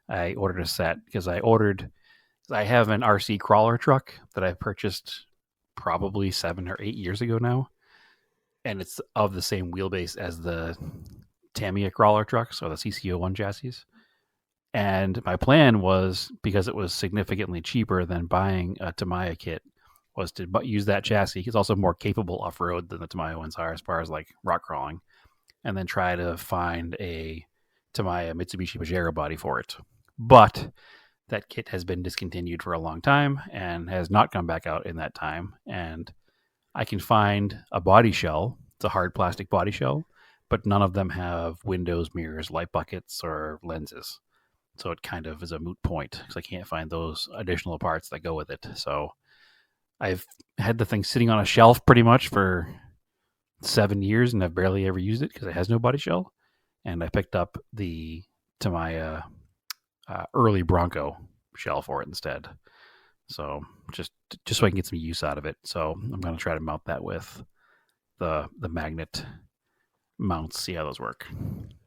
I ordered a set because I have an RC crawler truck that I purchased probably 7 or 8 years ago now. And it's of the same wheelbase as the Tamiya crawler truck, so the CCO1 chassis. And my plan was, because it was significantly cheaper than buying a Tamiya kit, was to use that chassis. It's also more capable off-road than the Tamiya ones are as far as like rock crawling. And then try to find a Tamiya Mitsubishi Pajero body for it. But that kit has been discontinued for a long time and has not come back out in that time. And I can find a body shell. It's a hard plastic body shell, but none of them have windows, mirrors, light buckets, or lenses. So it kind of is a moot point because I can't find those additional parts that go with it. So I've had the thing sitting on a shelf pretty much for 7 years and I've barely ever used it because it has no body shell. And I picked up the Tamiya early Bronco shell for it instead. So just so I can get some use out of it. So I'm going to try to mount that with the magnet mounts, see how those work.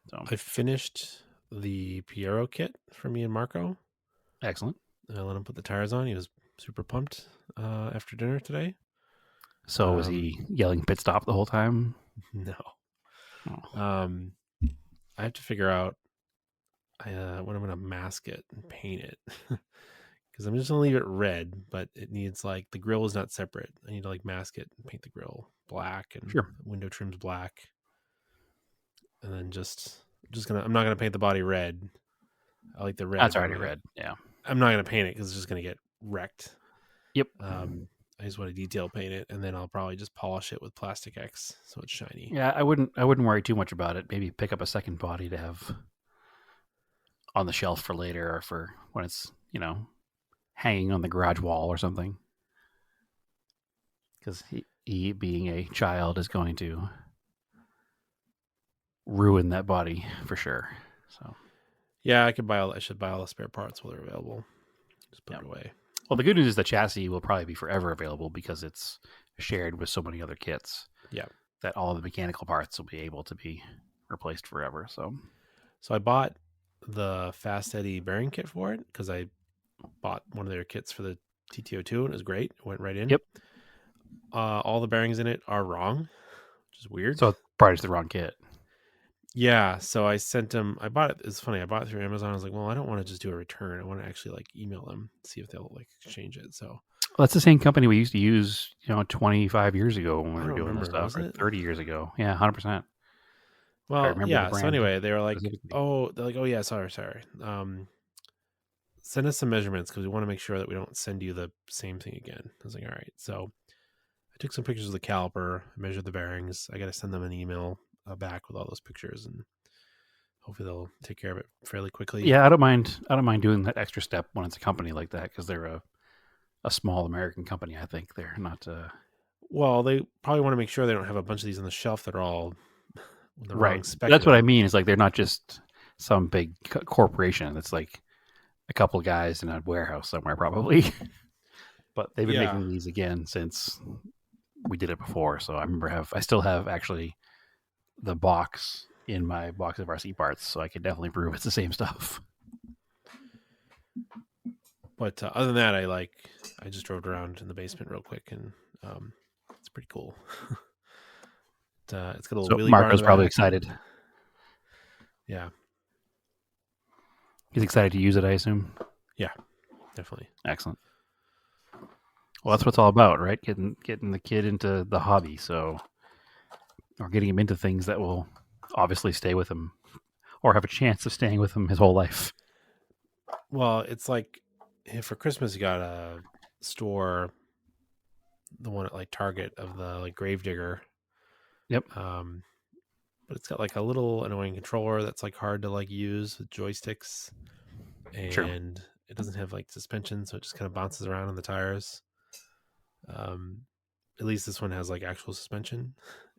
So I finished the Piero kit for me and Marco. Excellent. I let him put the tires on. He was super pumped after dinner today. So was he yelling pit stop the whole time? No. Oh. I have to figure out when I'm going to mask it and paint it. Because I'm just going to leave it red, but it needs like the grill is not separate. I need to like mask it and paint the grill black and window trims black. And then I'm not going to paint the body red. I like the red. That's already red. Yeah. I'm not going to paint it because it's just going to get wrecked. Yep. I just want to detail paint it, and then I'll probably just polish it with Plastic X so it's shiny. Yeah, I wouldn't worry too much about it. Maybe pick up a second body to have on the shelf for later or for when it's, hanging on the garage wall or something. Because he being a child is going to ruin that body for sure. So, Yeah, I should buy all the spare parts while they're available. Just put Yep. it away. well, the good news is the chassis will probably be forever available because it's shared with so many other kits. Yeah. That all the mechanical parts will be able to be replaced forever. So I bought the Fast Eddie bearing kit for it because I bought one of their kits for the TTO2 and it was great. It went right in. Yep. All the bearings in it are wrong, which is weird. it's probably just the wrong kit. Yeah, so I sent them. I bought it. It's funny. I bought it through Amazon. I was like, well, I don't want to just do a return. I want to actually like email them, see if they'll like exchange it. So Well, that's the same company we used to use, 25 years ago when we I were don't doing this remember, stuff, or was it? 30 years ago. Yeah, 100%. well, remember yeah. the So brand anyway, they were like, specifically. oh yeah, sorry. Send us some measurements because we want to make sure that we don't send you the same thing again. I was like, all right. So I took some pictures of the caliper, measured the bearings. I got to send them an email back with all those pictures, and hopefully they'll take care of it fairly quickly. Yeah, I don't mind doing that extra step when it's a company like that because they're a small American company. I think they're not. Well, they probably want to make sure they don't have a bunch of these on the shelf that are all the wrong Right. spec. That's what I mean. Is like they're not just some big corporation. It's like a couple guys in a warehouse somewhere, probably. But they've been making these again since we did it before. So I still have actually the box in my box of RC parts, so I can definitely prove it's the same stuff. But other than that, I just drove around in the basement real quick, and it's pretty cool. It's got a little So wheelie bar in Marco's the probably back. excited. Yeah, He's excited to use it, I assume. definitely. Excellent. Well, that's what it's all about, right? Getting the kid into the hobby, or getting him into things that will obviously stay with him, or have a chance of staying with him his whole life. Well, it's like for Christmas you got a store, the one at like Target of the like Gravedigger. Yep. But it's got like a little annoying controller that's like hard to like use with joysticks, and Sure. it doesn't have like suspension, so it just kind of bounces around on the tires. At least this one has like actual suspension,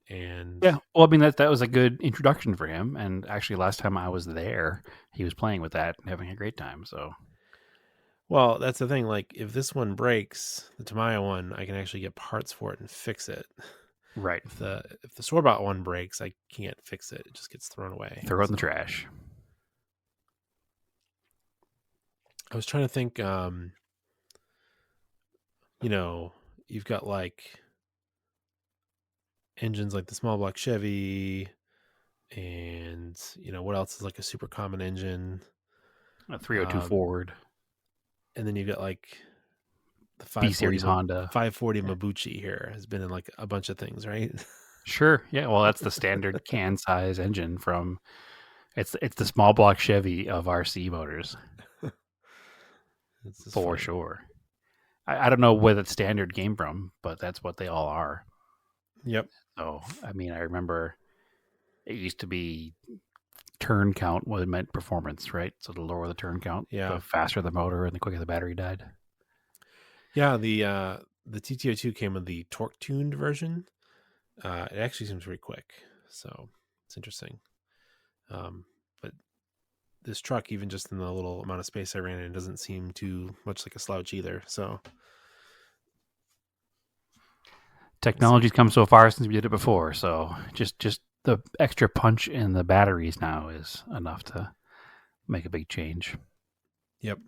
and Yeah. Well, I mean that was a good introduction for him, and actually, last time I was there, he was playing with that and having a great time. So, well, that's the thing. Like, if this one breaks, the Tamiya one, I can actually get parts for it and fix it. right, If the store bought one breaks, I can't fix it. It just gets thrown away. throw it in the trash. I was trying to think. You've got like engines like the small block Chevy, and what else is like a super common engine, A 302 Ford, and then you've got like the B series Honda, 540 Mabuchi here has been in like a bunch of things, right? Sure. Yeah. Well, that's the standard can size engine from. It's the small block Chevy of RC motors It's just for funny. sure. I don't know where that standard came from, but that's what they all are. Yep. So, I mean, I remember it used to be turn count what it meant performance, right? So the lower the turn count, Yeah. the faster the motor and the quicker the battery died. Yeah, the TTO2 came with the torque tuned version. It actually seems pretty quick, so it's interesting. But this truck, even just in the little amount of space I ran in, doesn't seem too much like a slouch either. So Technology's come so far since we did it before, so just the extra punch in the batteries now is enough to make a big change. Yep.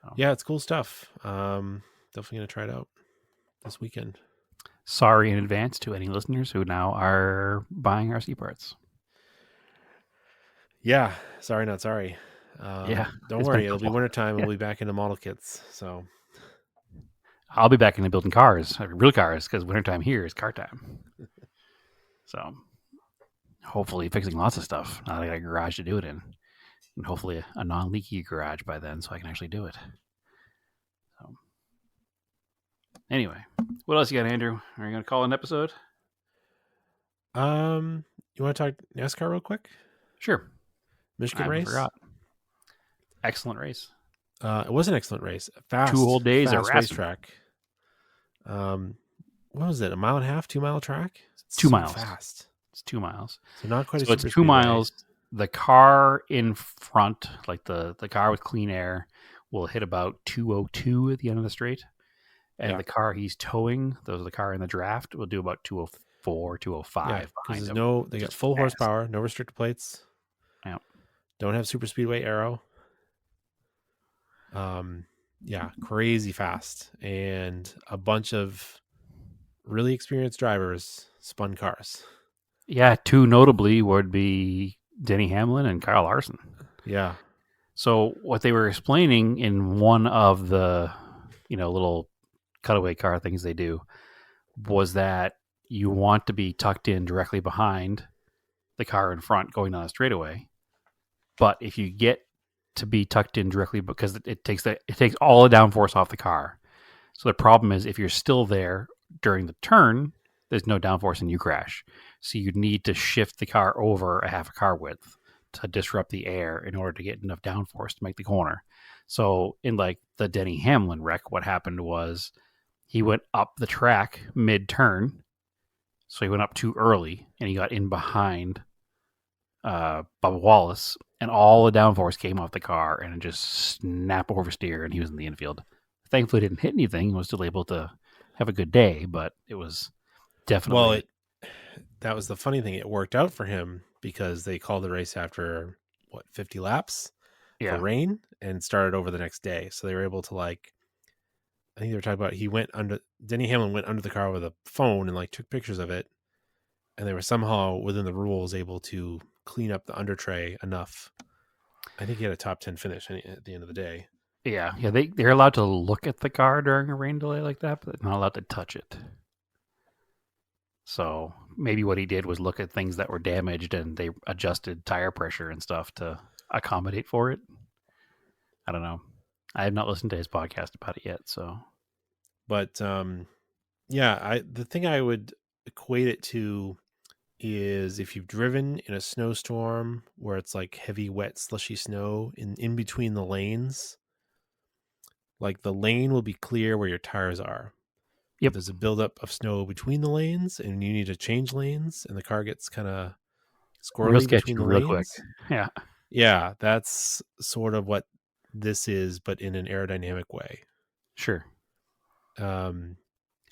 So. Yeah, it's cool stuff. Definitely gonna try it out this weekend. Sorry in advance to any listeners who now are buying RC parts. Yeah, sorry, not sorry. Yeah, don't it's worry, been it'll be cool. wintertime. Yeah. We'll be back into model kits. So I'll be back into building cars, real cars, because wintertime here is car time. So hopefully fixing lots of stuff. Now that I got a garage to do it in. And hopefully a non-leaky garage by then so I can actually do it. So anyway, what else you got, Andrew? Are you going to call an episode? you want to talk NASCAR real quick? Sure. Michigan I race. forgot. Excellent race. It was an excellent race. Fast. 2 whole days of fast racing. racetrack. What was it? A mile and a half, 2 mile track? It's 2 so miles. Fast. It's 2 miles. So not quite a So it's super 2 speedway. miles. The car in front, like the car with clean air, will hit about 202 at the end of the straight. And Yeah. the car he's towing, the car in the draft, will do about 204, 205 Yeah, because behind there's him. they got Just full fast. horsepower, no restrictor plates. Yeah. Don't have super speedway aero. Yeah, crazy fast, and a bunch of really experienced drivers spun cars. Yeah, two notably would be Denny Hamlin and Kyle Larson. Yeah. So what they were explaining in one of the, little cutaway car things they do was that you want to be tucked in directly behind the car in front going down a straightaway. But if you get to be tucked in directly, because it takes all the downforce off the car. So the problem is if you're still there during the turn, there's no downforce and you crash. So you need to shift the car over a half a car width to disrupt the air in order to get enough downforce to make the corner. So in like the Denny Hamlin wreck, what happened was he went up the track mid-turn. So he went up too early and he got in behind Bubba Wallace, and all the downforce came off the car and it just snapped oversteer, and he was in the infield. Thankfully, he didn't hit anything. He was still able to have a good day, but it was definitely... that was the funny thing. It worked out for him because they called the race after 50 laps for rain and started over the next day. So they were able to I think they were talking about Denny Hamlin went under the car with a phone and took pictures of it. And they were somehow within the rules able to clean up the under tray enough. I think he had a top 10 finish at the end of the day. Yeah. They're allowed to look at the car during a rain delay like that, but they're not allowed to touch it. So maybe what he did was look at things that were damaged and they adjusted tire pressure and stuff to accommodate for it. I don't know. I have not listened to his podcast about it yet. So, but the thing I would equate it to is if you've driven in a snowstorm where it's heavy, wet, slushy snow in between the lanes, the lane will be clear where your tires are. Yep. There's a buildup of snow between the lanes and you need to change lanes and the car gets kind of squirrely between the lanes. Quick. Yeah. Yeah. That's sort of what this is, but in an aerodynamic way. Sure.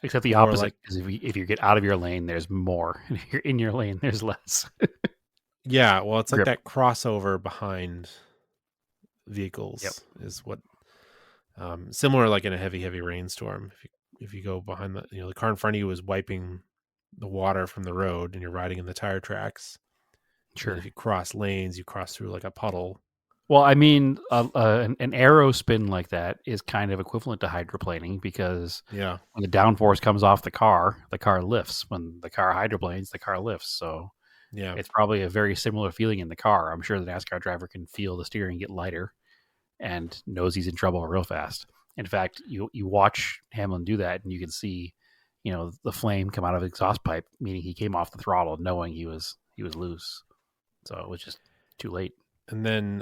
Except the opposite, because if you get out of your lane, there's more. And if you're in your lane, there's less. Yeah, well, it's like that crossover behind vehicles is what similar in a heavy rainstorm. If you go behind the car in front of you is wiping the water from the road and you're riding in the tire tracks. Sure. And if you cross lanes, you cross through a puddle. Well, I mean, an aero spin like that is kind of equivalent to hydroplaning because when the downforce comes off the car lifts. When the car hydroplanes, the car lifts. So it's probably a very similar feeling in the car. I'm sure the NASCAR driver can feel the steering get lighter and knows he's in trouble real fast. In fact, you watch Hamlin do that and you can see, the flame come out of the exhaust pipe, meaning he came off the throttle knowing he was loose. So it was just too late. And then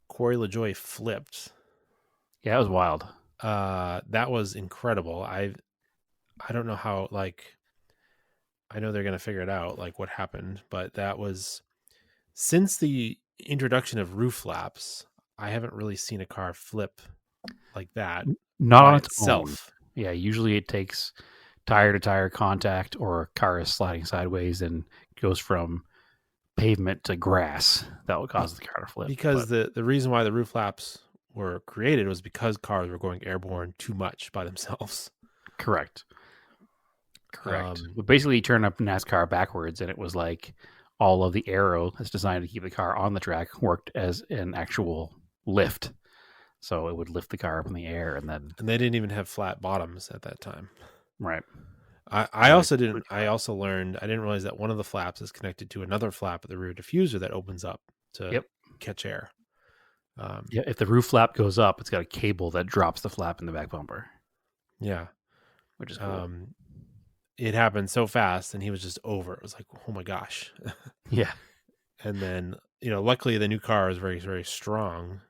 Corey LaJoie flipped. Yeah, it was wild. That was incredible. I don't know how, I know they're going to figure it out, what happened, but that was, since the introduction of roof flaps, I haven't really seen a car flip like that. Not on itself. Own. Yeah, usually it takes tire to tire contact or a car is sliding sideways and goes from pavement to grass. That would cause the car to flip. Because the reason why the roof flaps were created was because cars were going airborne too much by themselves. Correct. But basically, you turn up NASCAR backwards, and it was all of the aero that's designed to keep the car on the track worked as an actual lift. So it would lift the car up in the air, and they didn't even have flat bottoms at that time. Right. I also learned, I didn't realize that one of the flaps is connected to another flap at the rear diffuser that opens up to catch air. If the roof flap goes up, it's got a cable that drops the flap in the back bumper. Yeah. Which is cool. It happened so fast and he was just over. It was oh my gosh. Yeah. And then, luckily the new car is very, very strong.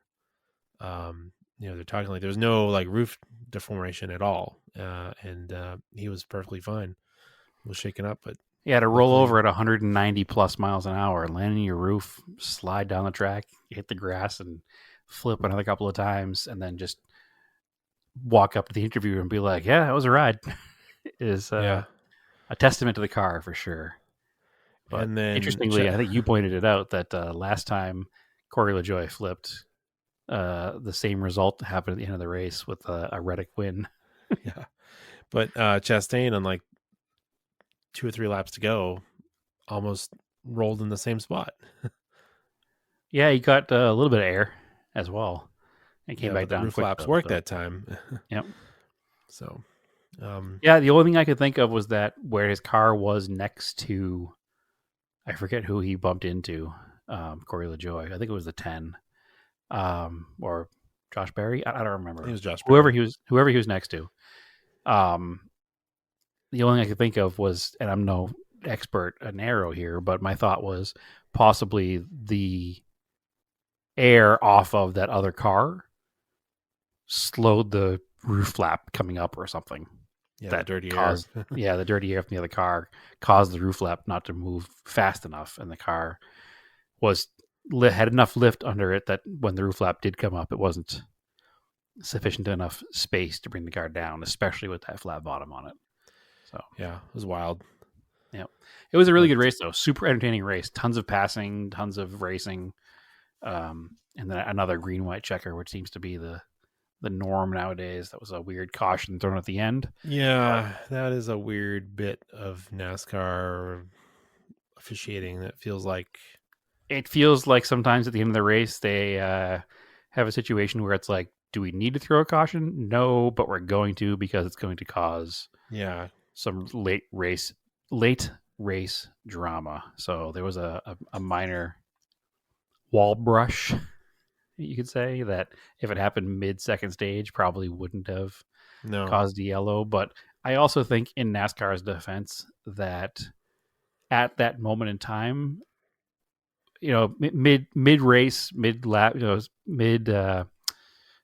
They're talking there was no roof deformation at all. And he was perfectly fine. He was shaken up, but Yeah, to roll Luckily- over at 190 plus miles an hour, land on your roof, slide down the track, hit the grass, and flip another couple of times, and then just walk up to the interviewer and be like, "Yeah, that was a ride." Is Yeah. a testament to the car for sure. But And then interestingly, I think you pointed it out that last time Corey LaJoie flipped, the same result happened at the end of the race with a Reddick win. yeah. But Chastain, on like 2 or 3 laps to go, almost rolled in the same spot. Yeah, he got a little bit of air as well. And came Yeah, back but the down roof quick, flaps though, worked so- that time. Yep. So, Yeah, the only thing I could think of was that where his car was next to, I forget who he bumped into, Corey LaJoie. I think it was the 10, or Josh Berry. I don't remember. it was Josh. Whoever Berry. he was next to. The only thing I could think of was, and I'm no expert an arrow here, but my thought was possibly the air off of that other car slowed the roof flap coming up or something. Yeah, that the dirty caused, air. yeah, the dirty air from the other car caused the roof flap not to move fast enough, and the car had enough lift under it that when the roof flap did come up, it wasn't sufficient enough space to bring the car down, especially with that flat bottom on it. So Yeah, it was wild. it was a really good race, though. Super entertaining race. Tons of passing, tons of racing, and then another green white checker, which seems to be the norm nowadays. That was a weird caution thrown at the end. Yeah, that is a weird bit of NASCAR officiating. That feels like It feels like sometimes at the end of the race they have a situation where it's like, do we need to throw a caution? No, but we're going to, because it's going to cause some late race drama. So there was a minor wall brush, you could say, that if it happened mid-second stage probably wouldn't have caused a yellow. But I also think, in NASCAR's defense, that at that moment in time, mid race, mid lap, mid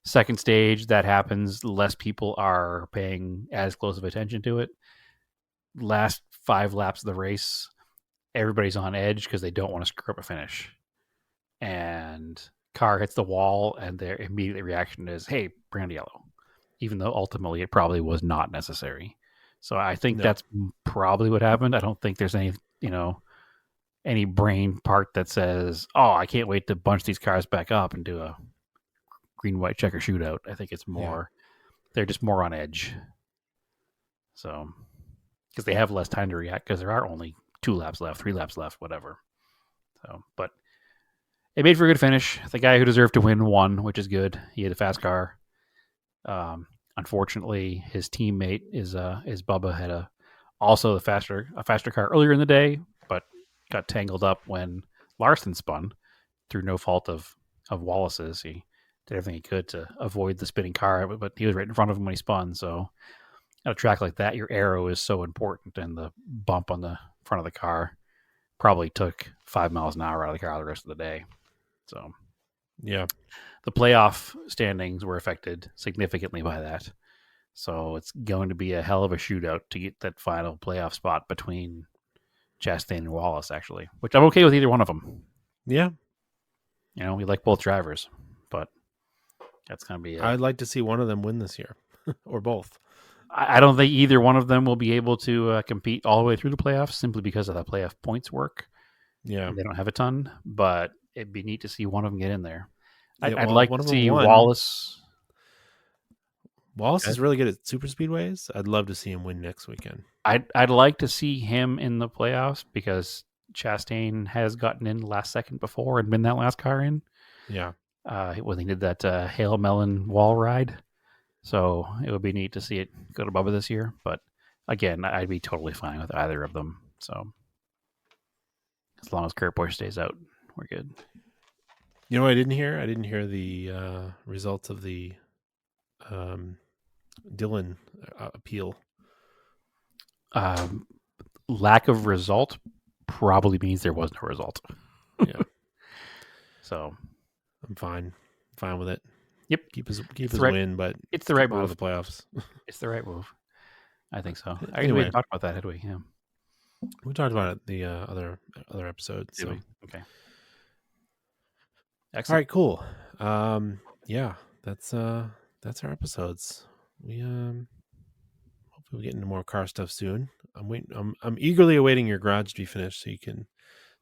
second stage, that happens, less people are paying as close of attention to it. Last 5 laps of the race, everybody's on edge because they don't want to screw up a finish, and car hits the wall, and their immediate reaction is, "Hey, brand yellow," even though ultimately it probably was not necessary. So I think that's probably what happened. I don't think there's any brain part that says, "Oh, I can't wait to bunch these cars back up and do a green white checker shootout." I think it's more they're just more on edge. So because they have less time to react, because there are only 2 laps left, 3 laps left, whatever. So, but it made for a good finish. The guy who deserved to win won, which is good. He had a fast car. Unfortunately, his teammate is Bubba, had also a faster car earlier in the day, but got tangled up when Larson spun through no fault of Wallace's. He did everything he could to avoid the spinning car, but he was right in front of him when he spun. So at a track like that, your aero is so important, and the bump on the front of the car probably took 5 miles an hour out of the car the rest of the day. So yeah, the playoff standings were affected significantly by that. So it's going to be a hell of a shootout to get that final playoff spot between Chastain and Wallace, actually, which I'm okay with either one of them. Yeah. We like both drivers, but that's going to be I'd like to see one of them win this year, or both. I don't think either one of them will be able to compete all the way through the playoffs, simply because of the playoff points work. Yeah. They don't have a ton, but it'd be neat to see one of them get in there. Yeah, I'd like one to of them see won. Wallace. Wallace is really good at super speedways. I'd love to see him win next weekend. I'd like to see him in the playoffs, because Chastain has gotten in last second before and been that last car in. Yeah. When he did that Hail Melon wall ride. So it would be neat to see it go to Bubba this year. But again, I'd be totally fine with either of them. So as long as Kurt Busch stays out, we're good. You know what I didn't hear? I didn't hear the results of the Dillon appeal. Lack of result probably means there was no result. Yeah. So I'm fine with it. Yep. Keep his right, win, but it's the right out move. of the playoffs. It's the right move. I think so. I Anyway. we talked about that, had we? Yeah. We talked about it the other episodes. Did So we? Okay. all Excellent. right, cool. Yeah, that's our episodes. We hopefully we get into more car stuff soon. I'm eagerly awaiting your garage to be finished so you can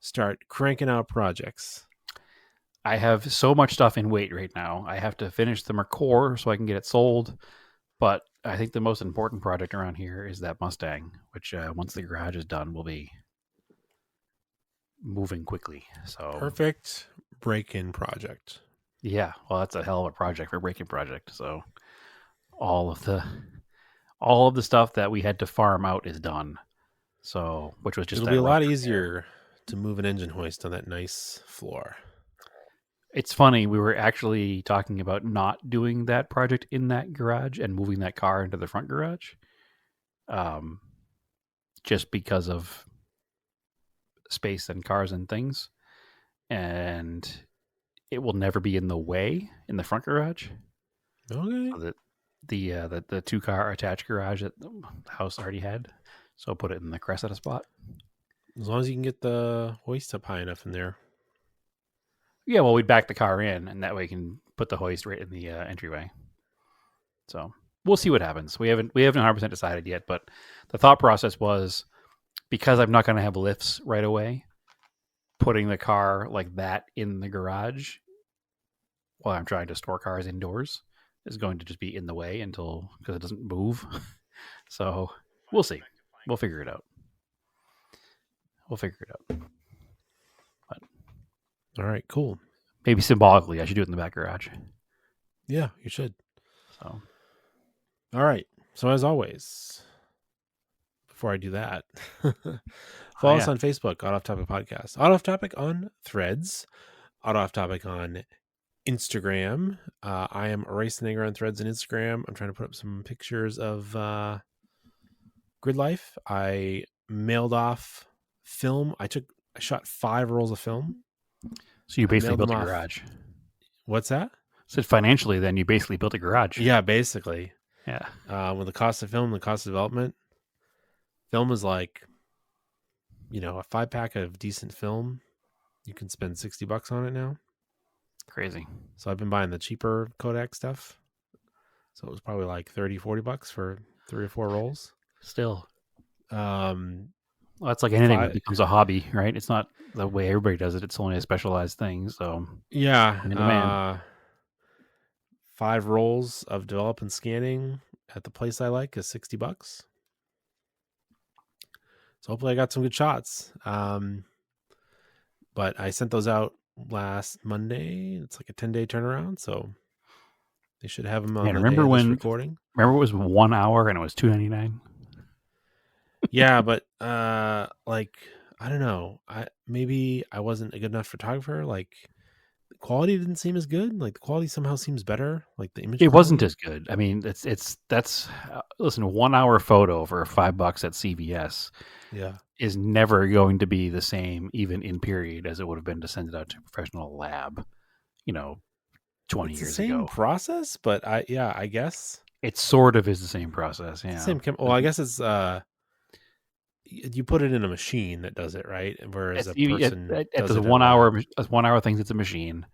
start cranking out projects. I have so much stuff in wait right now. I have to finish the Mercor so I can get it sold. But I think the most important project around here is that Mustang, which once the garage is done, will be moving quickly. So Perfect break-in project. yeah, well, that's a hell of a project for a break-in project. So all of the stuff that we had to farm out is done. So which was just It'll that be a lot rough repair. easier to move an engine hoist on that nice floor. It's funny, we were actually talking about not doing that project in that garage and moving that car into the front garage. Just because of space and cars and things. And it will never be in the way in the front garage. Okay. So that the 2-car attached garage that the house already had. So I'll put it in the Cressida spot. As long as you can get the hoist up high enough in there. Yeah, well, we'd back the car in, and that way we can put the hoist right in the entryway. So we'll see what happens. We haven't 100% decided yet, but the thought process was, because I'm not going to have lifts right away, putting the car like that in the garage while I'm trying to store cars indoors is going to just be in the way because it doesn't move. So we'll see. We'll figure it out. But All right, cool. maybe symbolically, I should do it in the back garage. Yeah, you should. So All right. So as always, before I do that, follow us on Facebook, Auto Off Topic Podcast, Auto Off Topic on Threads, Auto Off Topic on Instagram. I am Erasing Anger on Threads and Instagram. I'm trying to put up some pictures of GridLife. I mailed off film. I shot 5 rolls of film. So you basically mailed built a them off. garage. What's that? So financially, then you basically built a garage. Yeah, basically. Yeah. With the cost of film, the cost of development, film is like, a 5-pack of decent film. You can spend $60 on it now. Crazy. So I've been buying the cheaper Kodak stuff. So it was probably like $30-$40 for 3 or 4 rolls. Still. Um, Well, that's like anything that becomes a hobby, right? It's not the way everybody does it. It's only a specialized thing. So yeah. 5 rolls of develop and scanning at the place I like is $60. So hopefully I got some good shots. But I sent those out last Monday. It's like a 10-day turnaround, so they should have them on the day of this recording. Remember it was 1 hour and it was $2.99? Yeah, but I don't know. Maybe I wasn't a good enough photographer. Like, the quality didn't seem as good. Like, the quality somehow seems better. Like, the image It quality wasn't as good. I mean, that's listen, 1 hour photo for $5 at CVS is never going to be the same, even in period, as it would have been to send it out to a professional lab, 20 years ago. Same process, but I guess it sort of is the same process. Yeah, same. Well, I guess it's you put it in a machine that does it, right? Whereas a person at the 1 hour things, it's a machine,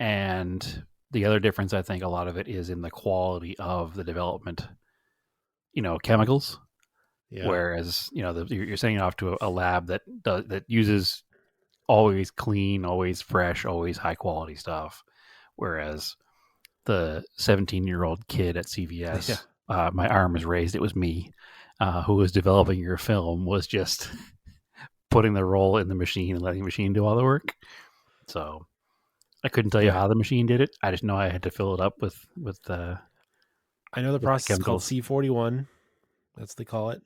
and the other difference, I think, a lot of it is in the quality of the development. Chemicals. Yeah. Whereas you're sending it off to a lab that uses always clean, always fresh, always high quality stuff. Whereas the 17-year-old kid at CVS, my arm is raised. It was me who was developing your film, was just putting the roll in the machine and letting the machine do all the work. So I couldn't tell you how the machine did it. I just know I had to fill it up with I know the process is called C41. That's what they call it.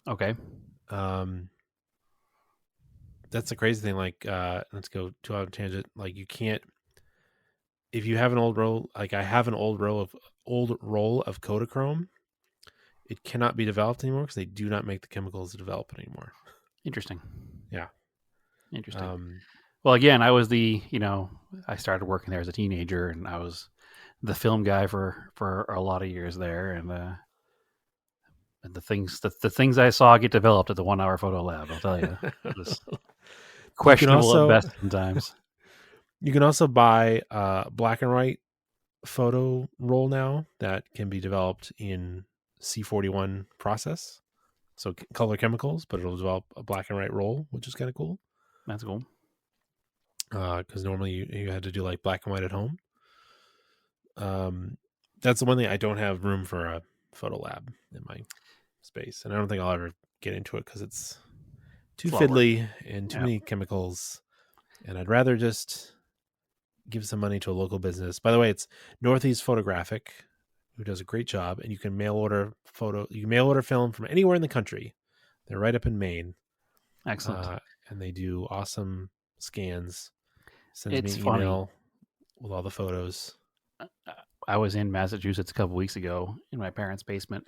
Okay. That's the crazy thing. Like, let's go too out of tangent. Like, you can't, if you have an old roll, like I have an old roll of Kodachrome, it cannot be developed anymore because they do not make the chemicals to develop it anymore. Interesting. Yeah. Interesting. Well, again, I was I started working there as a teenager, and I was the film guy for a lot of years there, and And the things I saw get developed at the 1 hour photo lab, I'll tell you. It was questionable also- at best sometimes. You can also buy black and white photo roll now that can be developed in C41 process. So color chemicals, but it'll develop a black and white roll, which is kind of cool. That's cool. Because normally you had to do like black and white at home. That's the one thing I don't have room for a photo lab in my space, and I don't think I'll ever get into it because it's too It's a lot of work. fiddly and too many chemicals, and I'd rather just give some money to a local business. By the way, it's Northeast Photographic, who does a great job, and you can mail order film from anywhere in the country. They're right up in Maine. Excellent. And they do awesome scans. Sends It's me an funny. email with all the photos. I was in Massachusetts a couple weeks ago in my parents' basement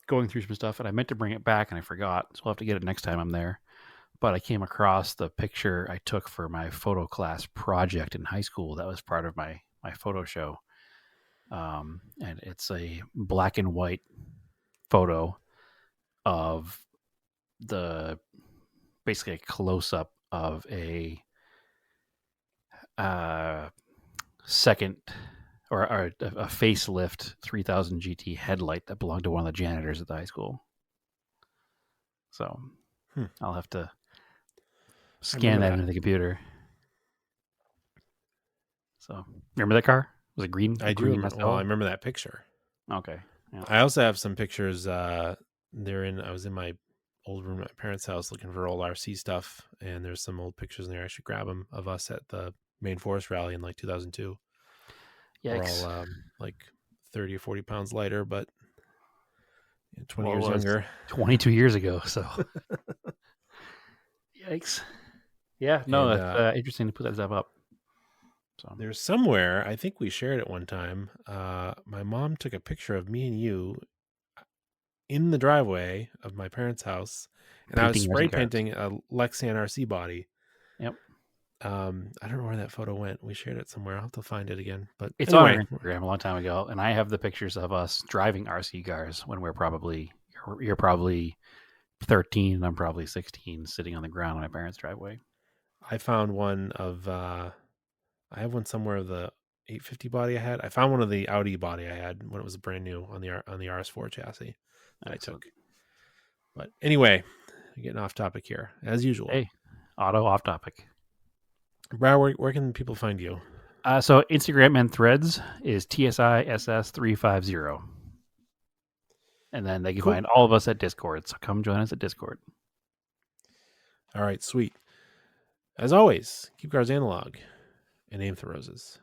going through some stuff, and I meant to bring it back and I forgot. So I'll have to get it next time I'm there. But I came across the picture I took for my photo class project in high school. That was part of my photo show. And it's a black and white photo of basically a close-up of a second or a facelift 3000 GT headlight that belonged to one of the janitors at the high school. So I'll have to scan that into the computer. So remember that car? Was it green? I do. Well, I remember that picture. Okay. Yeah. I also have some pictures. I was in my old room at my parents' house looking for old RC stuff, and there's some old pictures in there. I should grab them of us at the Maine Forest Rally in like 2002. Yikes. We're all like 30 or 40 pounds lighter, but 20 Well, years it was younger. 22 years ago. So, yikes. Yeah, no, And, that's interesting to put that stuff up. So there's somewhere, I think we shared it one time. My mom took a picture of me and you in the driveway of my parents' house, and I was Painting spray RC cars. painting a Lexan RC body. Yep. I don't know where that photo went. We shared it somewhere. I'll have to find it again. But It's anyway, on our Instagram a long time ago, and I have the pictures of us driving RC cars when you're probably 13 and I'm probably 16, sitting on the ground in my parents' driveway. I found one of I have one somewhere of the 850 body I had. I found one of the Audi body I had when it was brand new on the RS4 chassis that Excellent. I took. But anyway, getting off topic here as usual. Hey, auto off topic. Brad, where can people find you? So Instagram and Threads is TSISS350. And then they can find all of us at Discord. So come join us at Discord. All right, sweet. As always, keep cars analog and aim for roses.